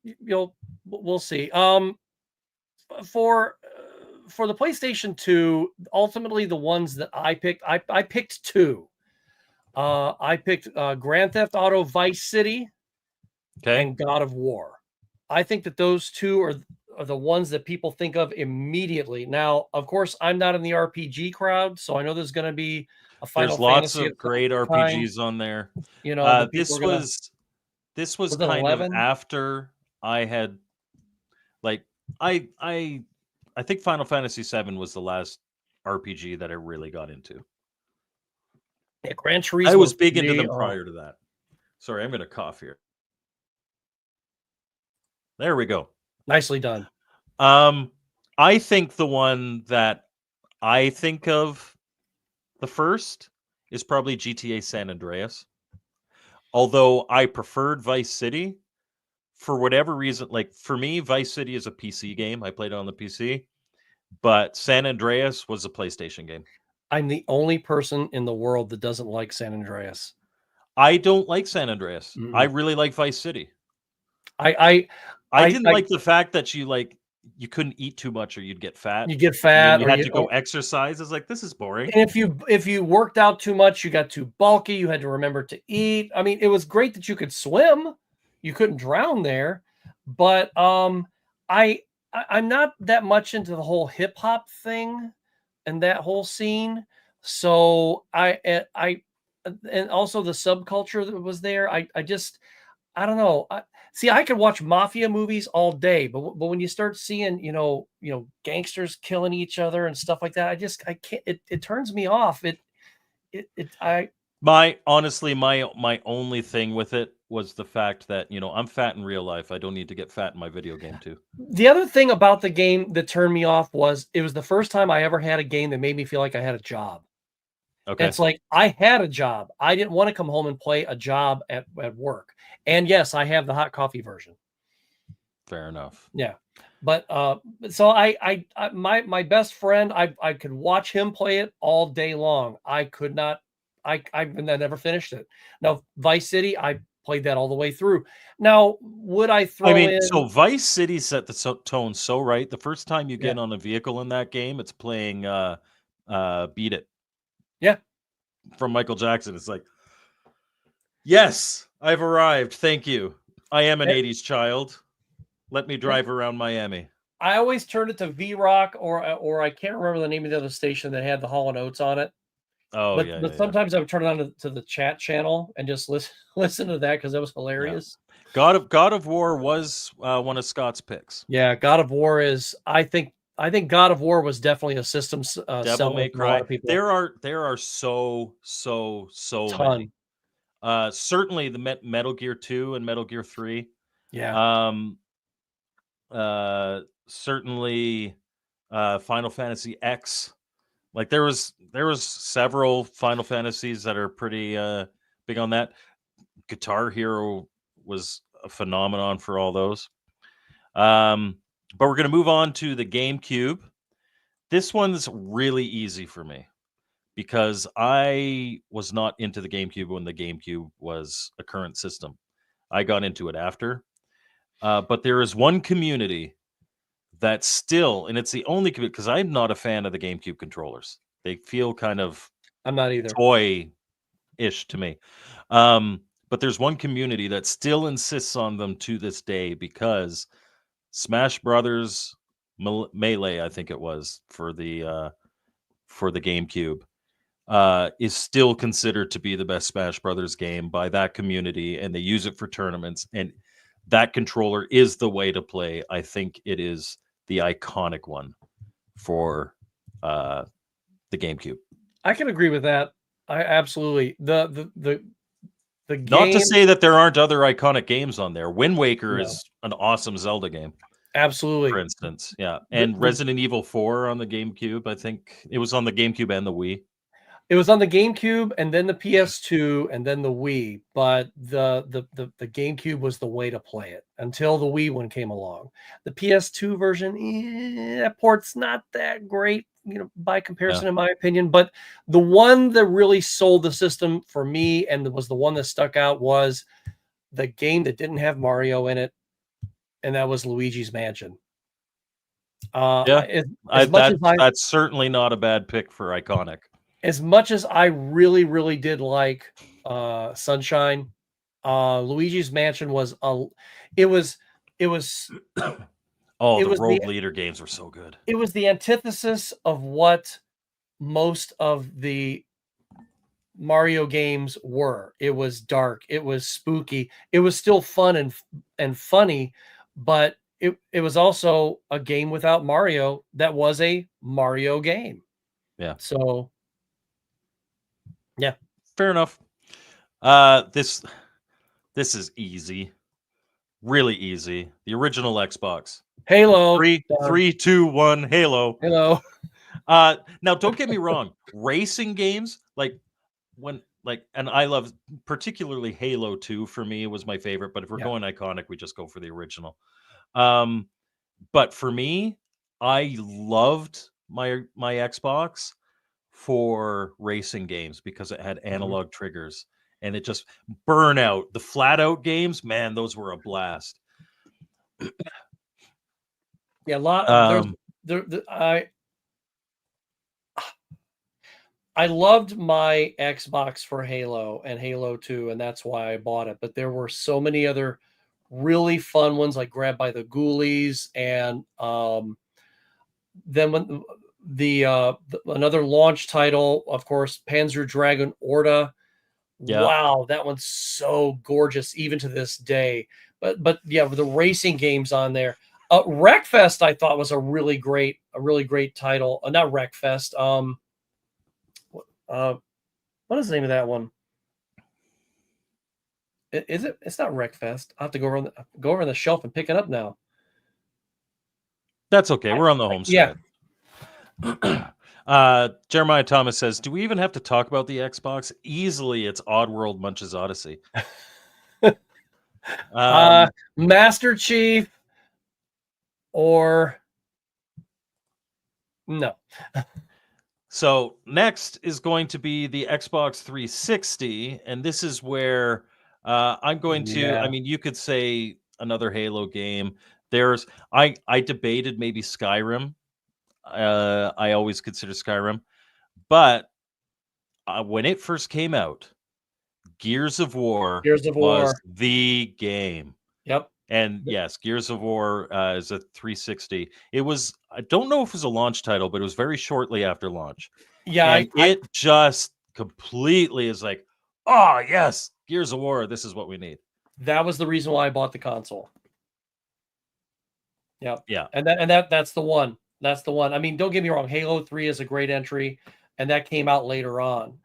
we'll see. For the PlayStation 2, ultimately the ones that I picked, I picked two. I picked Grand Theft Auto Vice City and God of War. I think that those two are the ones that people think of immediately. Now, of course, I'm not in the RPG crowd, so I know there's going to be a Final There's lots Fantasy of at some great time, RPGs on there. that people This are going to. was Was it kind of 11? after I had like I think Final Fantasy VII was the last RPG that I really got into. Yeah, Gran Turismo. I was big into them prior to that. Sorry, I'm going to cough here. There we go. Nicely done. I think the one that I think of the first is probably GTA San Andreas. Although I preferred Vice City for whatever reason. Like for me, Vice City is a PC game. I played it on the PC, but San Andreas was a PlayStation game. I'm the only person in the world that doesn't like San Andreas. I don't like San Andreas. Mm-mm. I really like Vice City. I didn't like the fact that you couldn't eat too much or you'd get fat. You get fat, you had to go exercise. It's like, this is boring. And if you worked out too much, you got too bulky. You had to remember to eat. I mean, it was great that you could swim. You couldn't drown there, but I'm not that much into the whole hip hop thing and that whole scene. So I and also the subculture that was there. I don't know. See, I could watch mafia movies all day, but when you start seeing, gangsters killing each other and stuff like that, I can't. It turns me off. My only thing with it was the fact that I'm fat in real life. I don't need to get fat in my video game too. The other thing about the game that turned me off was it was the first time I ever had a game that made me feel like I had a job. Okay. It's like I had a job. I didn't want to come home and play a job at work. And yes, I have the hot coffee version. Fair enough. Yeah. But so my best friend, I could watch him play it all day long. I could not, I never finished it. Now, Vice City, I played that all the way through. Now, would I throw in? So Vice City set the tone so right. The first time you get on a vehicle in that game, it's playing Beat It. Yeah. From Michael Jackson. It's like, yes, I've arrived. Thank you. I am an 80s child. Let me drive around Miami. I always turned it to V-Rock or I can't remember the name of the other station that had the Hall & Oates on it. Oh, but sometimes I would turn it on to the chat channel and just listen to that because that was hilarious. Yeah. God of War was one of Scott's picks. Yeah, God of War is. I think God of War was definitely a system Devil May Cry. A lot of people. There are so many. Certainly the Metal Gear 2 and Metal Gear 3. Yeah. Certainly Final Fantasy X. Like there was several Final Fantasies that are pretty big on that. Guitar Hero was a phenomenon for all those. But we're going to move on to the GameCube. This one's really easy for me because I was not into the GameCube when the GameCube was a current system. I got into it after. But there is one community that's still, and it's the only community, because I'm not a fan of the GameCube controllers. They feel kind of I'm not either. Toy-ish to me. But there's one community that still insists on them to this day because Smash Brothers Melee, I think it was for the GameCube, is still considered to be the best Smash Brothers game by that community, and they use it for tournaments. And that controller is the way to play. I think it is the iconic one for the GameCube. I can agree with that. I absolutely the Not to game. say that there aren't other iconic games on there. Wind Waker No, is an awesome Zelda game, for absolutely. instance. Yeah, The, and the Resident Evil 4 on the GameCube. I think it was on the GameCube and the Wii. It was on the GameCube and then the PS2 and then the Wii, but the GameCube was the way to play it until the Wii one came along. The PS2 version, that port's not that great, by comparison, in my opinion. But the one that really sold the system for me and was the one that stuck out was the game that didn't have Mario in it, and that was Luigi's Mansion. Yeah, As much as that's certainly not a bad pick for iconic. as much as I really, really did like Sunshine, Luigi's Mansion was it was Oh, it the was Rogue Leader games were so good. it was the antithesis of what most of the Mario games were. It was dark, it was spooky, it was still fun and funny, but it was also a game without Mario that was a Mario game. Yeah. So yeah. Fair enough. This is easy. Really easy. The original Xbox. Halo. 3, 3, 2, 1, Halo. Halo. Now don't get me wrong. Racing games, and I love particularly Halo 2 for me was my favorite, but if we're going iconic, we just go for the original. But for me, I loved my Xbox for racing games because it had analog triggers, and it just Burnout, the flat out games, man, those were a blast. Yeah, a lot of I loved my Xbox for Halo and Halo 2, and that's why I bought it. But there were so many other really fun ones, like Grabbed by the Ghoulies, and then when another launch title, of course, Panzer Dragon Orta. Yeah. Wow, that one's so gorgeous even to this day. But yeah, with the racing games on there. Wreckfest I thought was a really great title. Not Wreckfest. What is the name of that one? Is it? It's not Wreckfest. I have to go over on the shelf and pick it up now. That's okay. We're on the home side. Yeah. Jeremiah Thomas says, "Do we even have to talk about the Xbox? Easily, it's Oddworld, Munch's Odyssey." Master Chief, or no. So next is going to be the Xbox 360, and this is where I'm going to. I mean, you could say another Halo game. I debated maybe Skyrim. I always consider Skyrim, but when it first came out, Gears of War was the game. Yep. And yes, Gears of War is a 360. It was, I don't know if it was a launch title, but it was very shortly after launch. Yeah, and it just completely is like, oh yes, Gears of War. This is what we need. That was the reason why I bought the console. Yeah, yeah, and that's the one. That's the one. I mean, don't get me wrong. Halo 3 is a great entry, and that came out later on.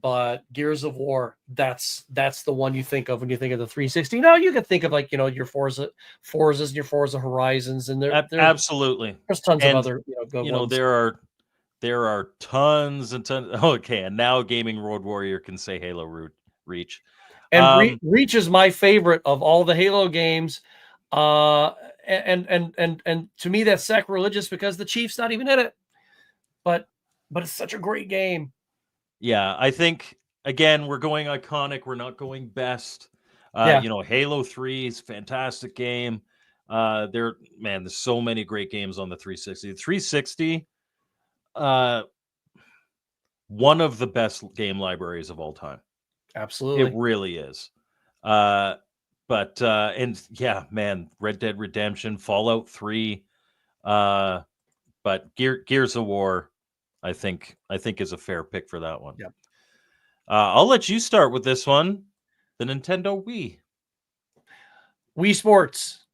But Gears of War, that's the one you think of when you think of the 360. No, you can think of like your Forzas and your Forza Horizons, and absolutely. There's tons of other ones. There are tons and tons. Okay, and now Gaming Road Warrior can say Halo Reach. And Reach is my favorite of all the Halo games. And to me that's sacrilegious because the Chief's not even in it. But it's such a great game. Yeah, I think again we're going iconic. We're not going best. Halo 3 is a fantastic game. There's so many great games on the 360. The 360, one of the best game libraries of all time. Absolutely, it really is. Red Dead Redemption, Fallout 3, but Gears of War, I think is a fair pick for that one. Yep. I'll let you start with this one, the Nintendo Wii. Wii Sports.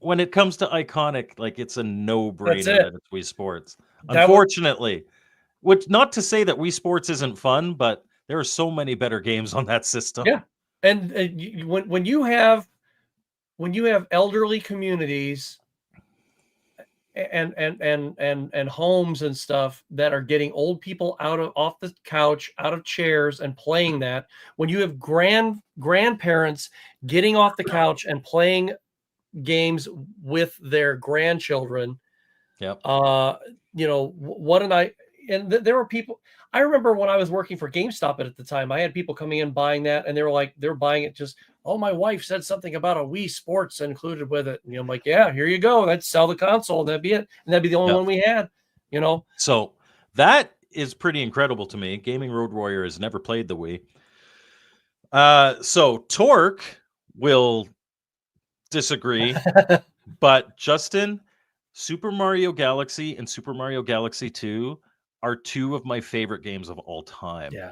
When it comes to iconic, like it's a That's no-brainer it. that it's Wii Sports. That was Unfortunately, which not to say that Wii Sports isn't fun, but there are so many better games on that system. yeah. And when you have elderly communities and homes and stuff that are getting old people off the couch, out of chairs, and playing that, when you have grandparents getting off the couch and playing games with their grandchildren, Yep. what an I and there were people. I remember when I was working for GameStop at the time, I had people coming in buying that, and they're buying it just, oh, my wife said something about a Wii Sports included with it. And I'm like, yeah, here you go. Let's sell the console. And that'd be it. And that'd be the only Yep. one we had, So that is pretty incredible to me. Gaming Road Warrior has never played the Wii. So Torque will disagree, but Justin, Super Mario Galaxy and Super Mario Galaxy 2 are two of my favorite games of all time. Yeah.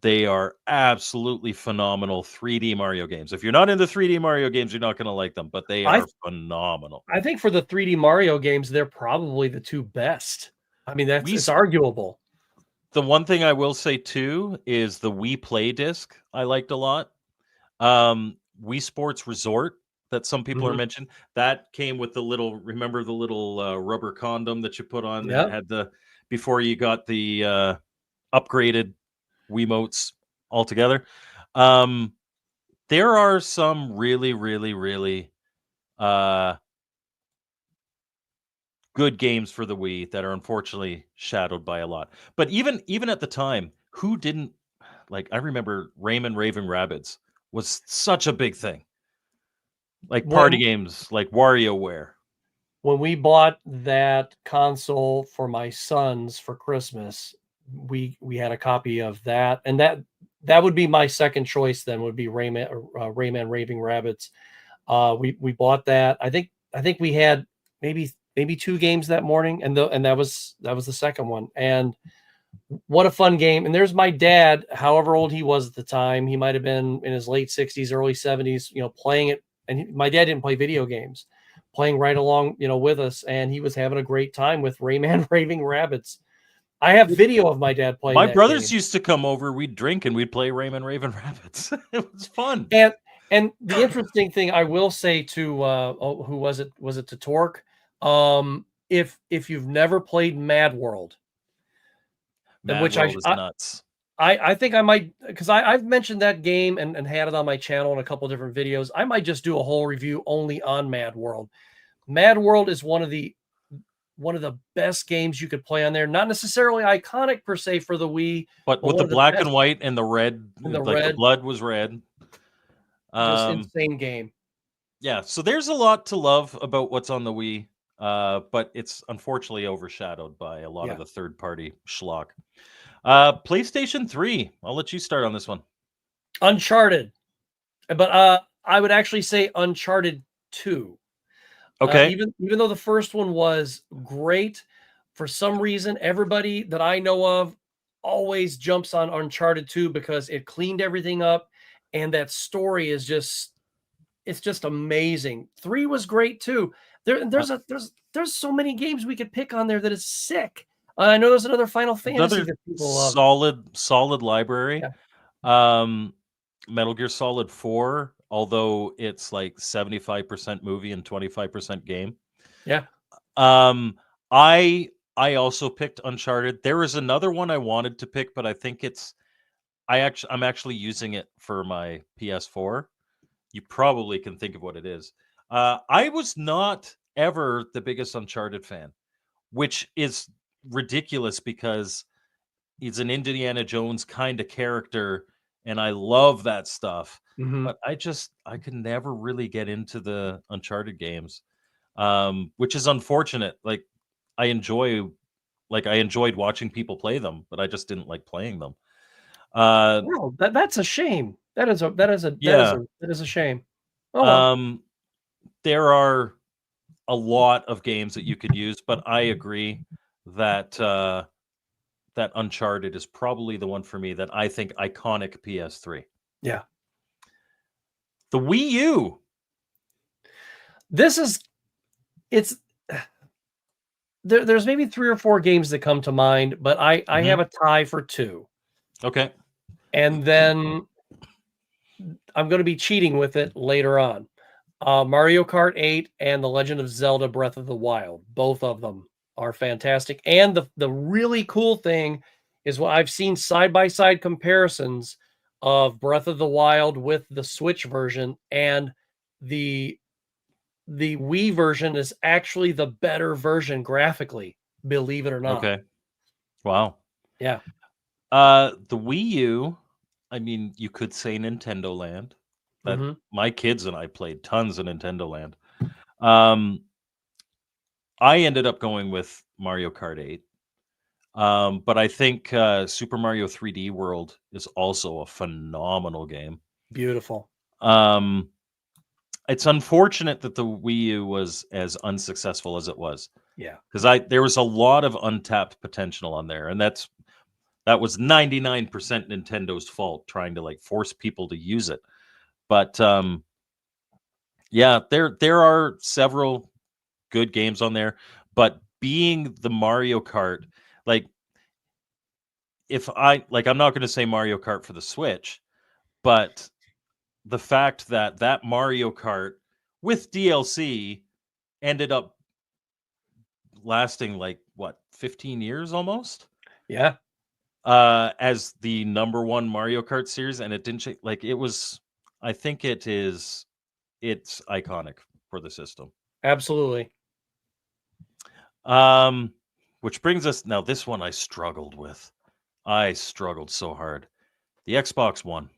They are absolutely phenomenal 3D Mario games. If you're not into 3D Mario games, you're not going to like them, but they are phenomenal. I think for the 3D Mario games, they're probably the two best. I mean, it's arguable. The one thing I will say too is the Wii Play disc I liked a lot. Wii Sports Resort that some people are mentioning, that came with the little, remember the little rubber condom that you put on that had before you got the upgraded Wiimotes altogether. There are some really, really, really good games for the Wii that are unfortunately shadowed by a lot. But even at the time, who didn't like? I remember Rayman Raving Rabbids was such a big thing. Like party games, like WarioWare. When we bought that console for my sons for Christmas, we had a copy of that, and that would be my second choice. Then would be Rayman Raving Rabbids. We bought that. I think we had maybe two games that morning, and that was the second one. And what a fun game! And there's my dad, however old he was at the time, he might have been in his late 60s, early 70s, playing it. And my dad didn't play video games, playing right along, with us, and he was having a great time with Rayman Raving Rabbids. I have video of my dad playing. My brothers used to come over, we'd drink, and we'd play Rayman Raving Rabbids. It was fun. And the interesting thing I will say to who was it? Was it to Torque? If you've never played Mad World, Mad World is nuts. I think I might, because I've mentioned that game and had it on my channel in a couple different videos. I might just do a whole review only on Mad World. Mad World is one of the best games you could play on there. Not necessarily iconic per se for the Wii, but with the black and white and the red, the blood was red. Just insane game. Yeah, so there's a lot to love about what's on the Wii, but it's unfortunately overshadowed by a lot of the third-party schlock. PlayStation 3. I'll let you start on this one. Uncharted. But I would actually say Uncharted 2. Okay. Even though the first one was great, for some reason, everybody that I know of always jumps on Uncharted 2 because it cleaned everything up, and that story is just amazing. 3 was great too. There's so many games we could pick on there that is sick. I know there's another Final Fantasy that people love. Solid library. Yeah. Metal Gear Solid 4, although it's like 75% movie and 25% game. Yeah. I also picked Uncharted. There was another one I wanted to pick, but I think I'm actually using it for my PS4. You probably can think of what it is. I was not ever the biggest Uncharted fan, which is ridiculous because he's an Indiana Jones kind of character, and I love that stuff. But I could never really get into the Uncharted games, which is unfortunate. Like I enjoyed watching people play them, but I just didn't like playing them. Well, that's a shame. That is a shame. Oh, well. There are a lot of games that you could use, but I agree that that Uncharted is probably the one for me that I think iconic PS3. Yeah. The Wii U. This is it's there's maybe 3 or 4 games that come to mind, but I have Mhm. a tie for 2. Okay. And then I'm going to be cheating with it later on. Mario Kart 8 and The Legend of Zelda Breath of the Wild. Both of them are fantastic. And the really cool thing is what I've seen side-by-side comparisons of Breath of the Wild with the Switch version, and the Wii version is actually the better version graphically, believe it or not. Okay. Wow. Yeah. The Wii U, I mean, you could say Nintendo Land. That Hmm. my kids and I played tons of Nintendo Land. Um, I ended up going with Mario Kart 8. But I think Super Mario 3D World is also a phenomenal game. Beautiful. Um, it's unfortunate that the Wii U was as unsuccessful as it was, Yeah. because there was a lot of untapped potential on there, and that was 99% Nintendo's fault, trying to like force people to use it. But yeah, there are several good games on there, but being the Mario Kart, like if I like, I'm not going to say Mario Kart for the Switch, but the fact that that Mario Kart with DLC ended up lasting like what, 15 years almost, Yeah. as the number one Mario Kart series, and it didn't change. Like it was, I think it's iconic for the system. Absolutely. Um, which brings us now. This one I struggled with. I struggled so hard. The Xbox One.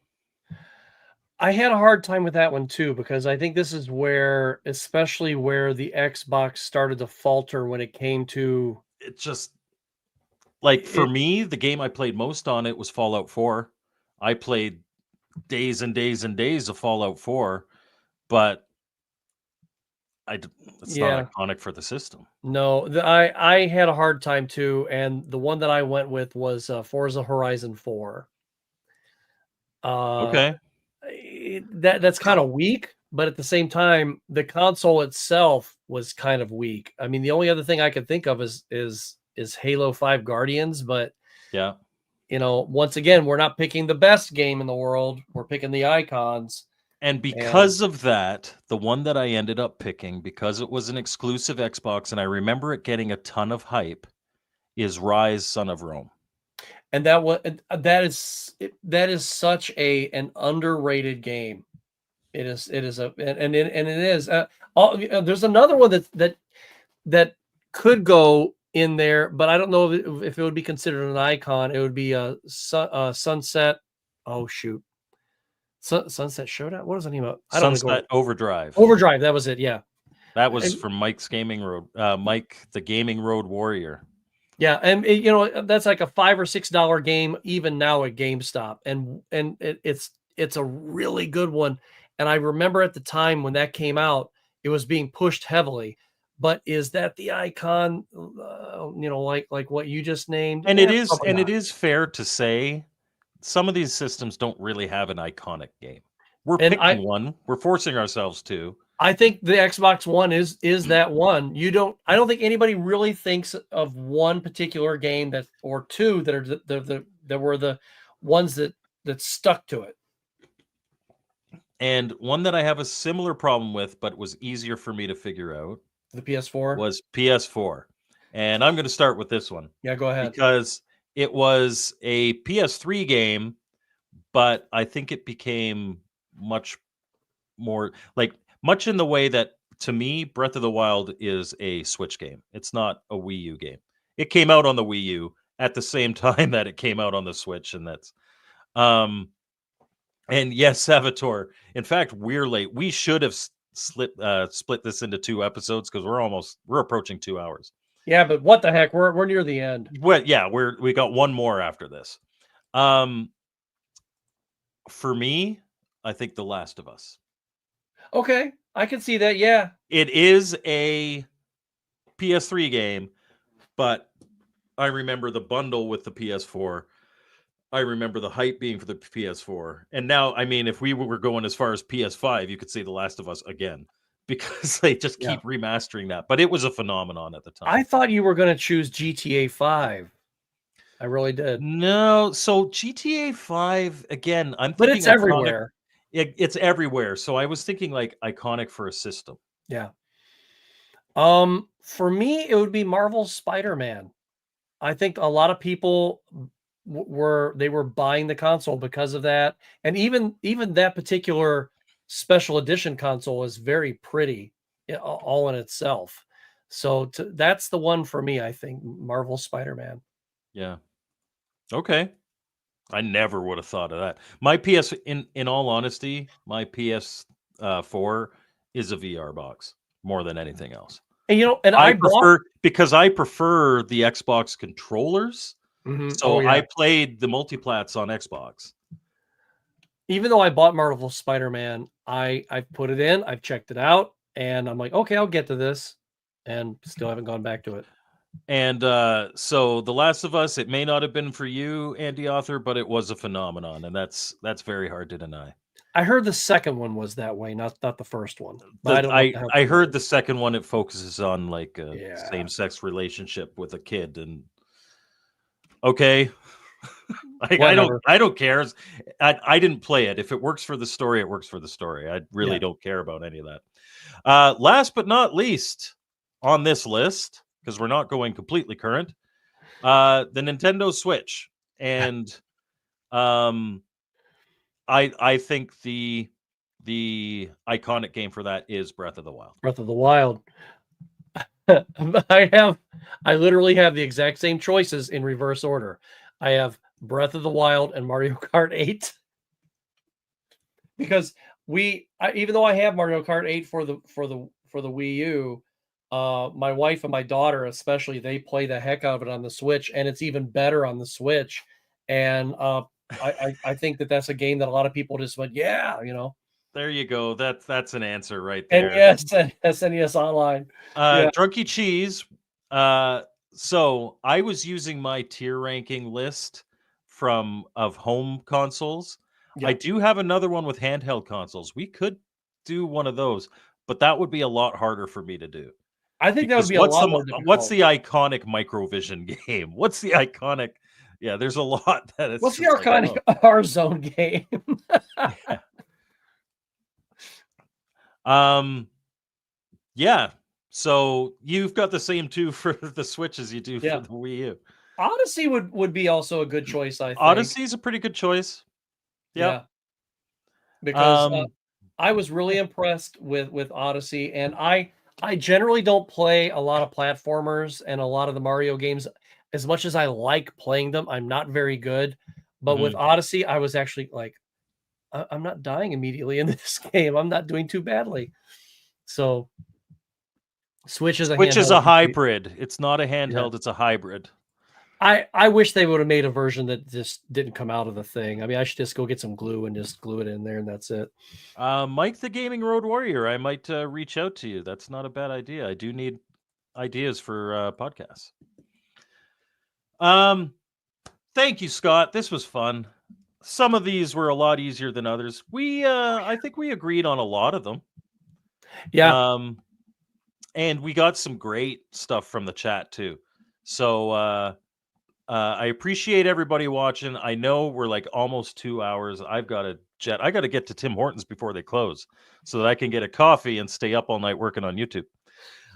I had a hard time with that one too, because I think this is where, especially where the Xbox started to falter when it came to It just like for it. me, the game I played most on it was Fallout 4. I played days and days and days of Fallout 4, but it's not Yeah, iconic for the system. no, I had a hard time too, and the one that I went with was Forza Horizon 4. Uh, Okay. that's kind of weak, but at the same time, the console itself was kind of weak. I mean, the only other thing I could think of is Halo 5 Guardians, but Yeah. once again, we're not picking the best game in the world. We're picking the icons. And And because of that, the one that I ended up picking, because it was an exclusive Xbox and I remember it getting a ton of hype, is Rise Son of Rome. that is such an underrated game. It is and it is. There's another one that could go in there, but I don't know if it would be considered an icon. It would be a Sunset. Oh shoot, Sunset Showdown. What was the name of? I don't want to go. Sunset Overdrive. Overdrive. That was it. Yeah. That was And from Mike's Gaming Road, Mike the Gaming Road Warrior. yeah, and that's like a $5 or $6 game even now at GameStop, and it's a really good one. And I remember at the time when that came out, it was being pushed heavily. But is that the icon? Like what you just named? Probably And it not. is fair to say some of these systems don't really have an iconic game. We're And picking one. We're forcing ourselves to. I think the Xbox One is that one. I don't think anybody really thinks of one particular game that or two that are that were the ones that stuck to it. And one that I have a similar problem with, but was easier for me to figure out, The PS4. was PS4. And I'm going to start with this one Yeah, go ahead. because it was a PS3 game, but I think it became much more like much in the way that to me, Breath of the Wild is a Switch game. It's not a Wii U game. It came out on the Wii U at the same time that it came out on the Switch, and that's um and yes, Salvatore. In fact, we're late. We should have split this into 2 episodes because we're approaching 2 hours. Yeah, but what the heck? We're near the end. Well, yeah, we got one more after this. Um, for me, I think The Last of Us. Okay, I can see that. Yeah, It is a PS3 game, but I remember the bundle with the PS4. I remember the hype being for the PS4. And now, I mean, if we were going as far as PS5, you could say The Last of Us again because they just Yeah. keep remastering that. But it was a phenomenon at the time. I thought you were going to choose GTA 5. I really did. No, so GTA 5 again, I'm But thinking it's iconic. everywhere. It's everywhere. So I was thinking like iconic for a system. Yeah. For me, it would be Marvel's Spider-Man. I think a lot of people were buying the console because of that, and even that particular special edition console is very pretty, all in itself. So that's the one for me. I think Marvel Spider-Man. Yeah. Okay. I never would have thought of that. My PS, in all honesty, my PS4 is a VR box more than anything else. And and I I bought. prefer the Xbox controllers. So Oh yeah. I played the multiplats on Xbox. Even though I bought Marvel Spider-Man, I've put it in, I've checked it out, and I'm like, okay, I'll get to this, and still haven't gone back to it. And so The Last of Us, it may not have been for you, Andy Author, but it was a phenomenon, and that's very hard to deny. I heard the second one was that way, not the first one. But I don't know. I heard the second one, it focuses on like a Yeah. same-sex relationship with a kid, and okay. Whatever. I don't care. I didn't play it. If it works for the story, it works for the story. I really don't care about any of that. Last but not least on this list, because we're not going completely current, the Nintendo Switch. And I think the iconic game for that is Breath of the Wild. Breath of the Wild. I literally have the exact same choices in reverse order. I have Breath of the Wild and Mario Kart 8. Because even though I have Mario Kart 8 for the Wii U, my wife and my daughter especially, they play the heck out of it on the Switch, and it's even better on the Switch. And I think that's a game that a lot of people just went, yeah, There you go. That's an answer right there. And yes, SNES Online. Yeah. Drunky Cheese. So I was using my tier ranking list of home consoles. Yeah. I do have another one with handheld consoles. We could do one of those, but that would be a lot harder for me to do. I think that would be a lot more difficult. What's the iconic Microvision game? What's the iconic? Yeah, there's a lot that it's. What's the iconic R-Zone game? Yeah. Yeah. So you've got the same two for the Switch as you do for the Wii U. Odyssey would be also a good choice, I think. Odyssey's a pretty good choice. Yep. Yeah. Because I was really impressed with Odyssey, and I generally don't play a lot of platformers and a lot of the Mario games. As much as I like playing them, I'm not very good. But with Odyssey, I was actually like, I'm not dying immediately in this game. I'm not doing too badly. So Switch is a hybrid. It's not a handheld, it's a hybrid. I wish they would have made a version that just didn't come out of the thing. I mean, I should just go get some glue and just glue it in there, and that's it. Mike the Gaming Road Warrior, I might reach out to you. That's not a bad idea. I do need ideas for podcasts. Thank you, Scott. This was fun. Some of these were a lot easier than others. I think we agreed on a lot of them. Yeah. And we got some great stuff from the chat too. So I appreciate everybody watching. I know we're like almost 2 hours. I've got a jet. I got to get to Tim Hortons before they close so that I can get a coffee and stay up all night working on YouTube.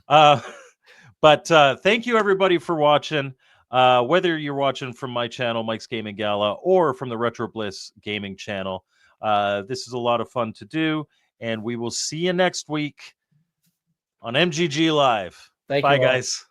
But thank you everybody for watching. Whether you're watching from my channel, Mike's Gaming Gala, or from the Retro Bliss Gaming channel, this is a lot of fun to do. And we will see you next week on MGG Live. Thank Bye, you all. guys.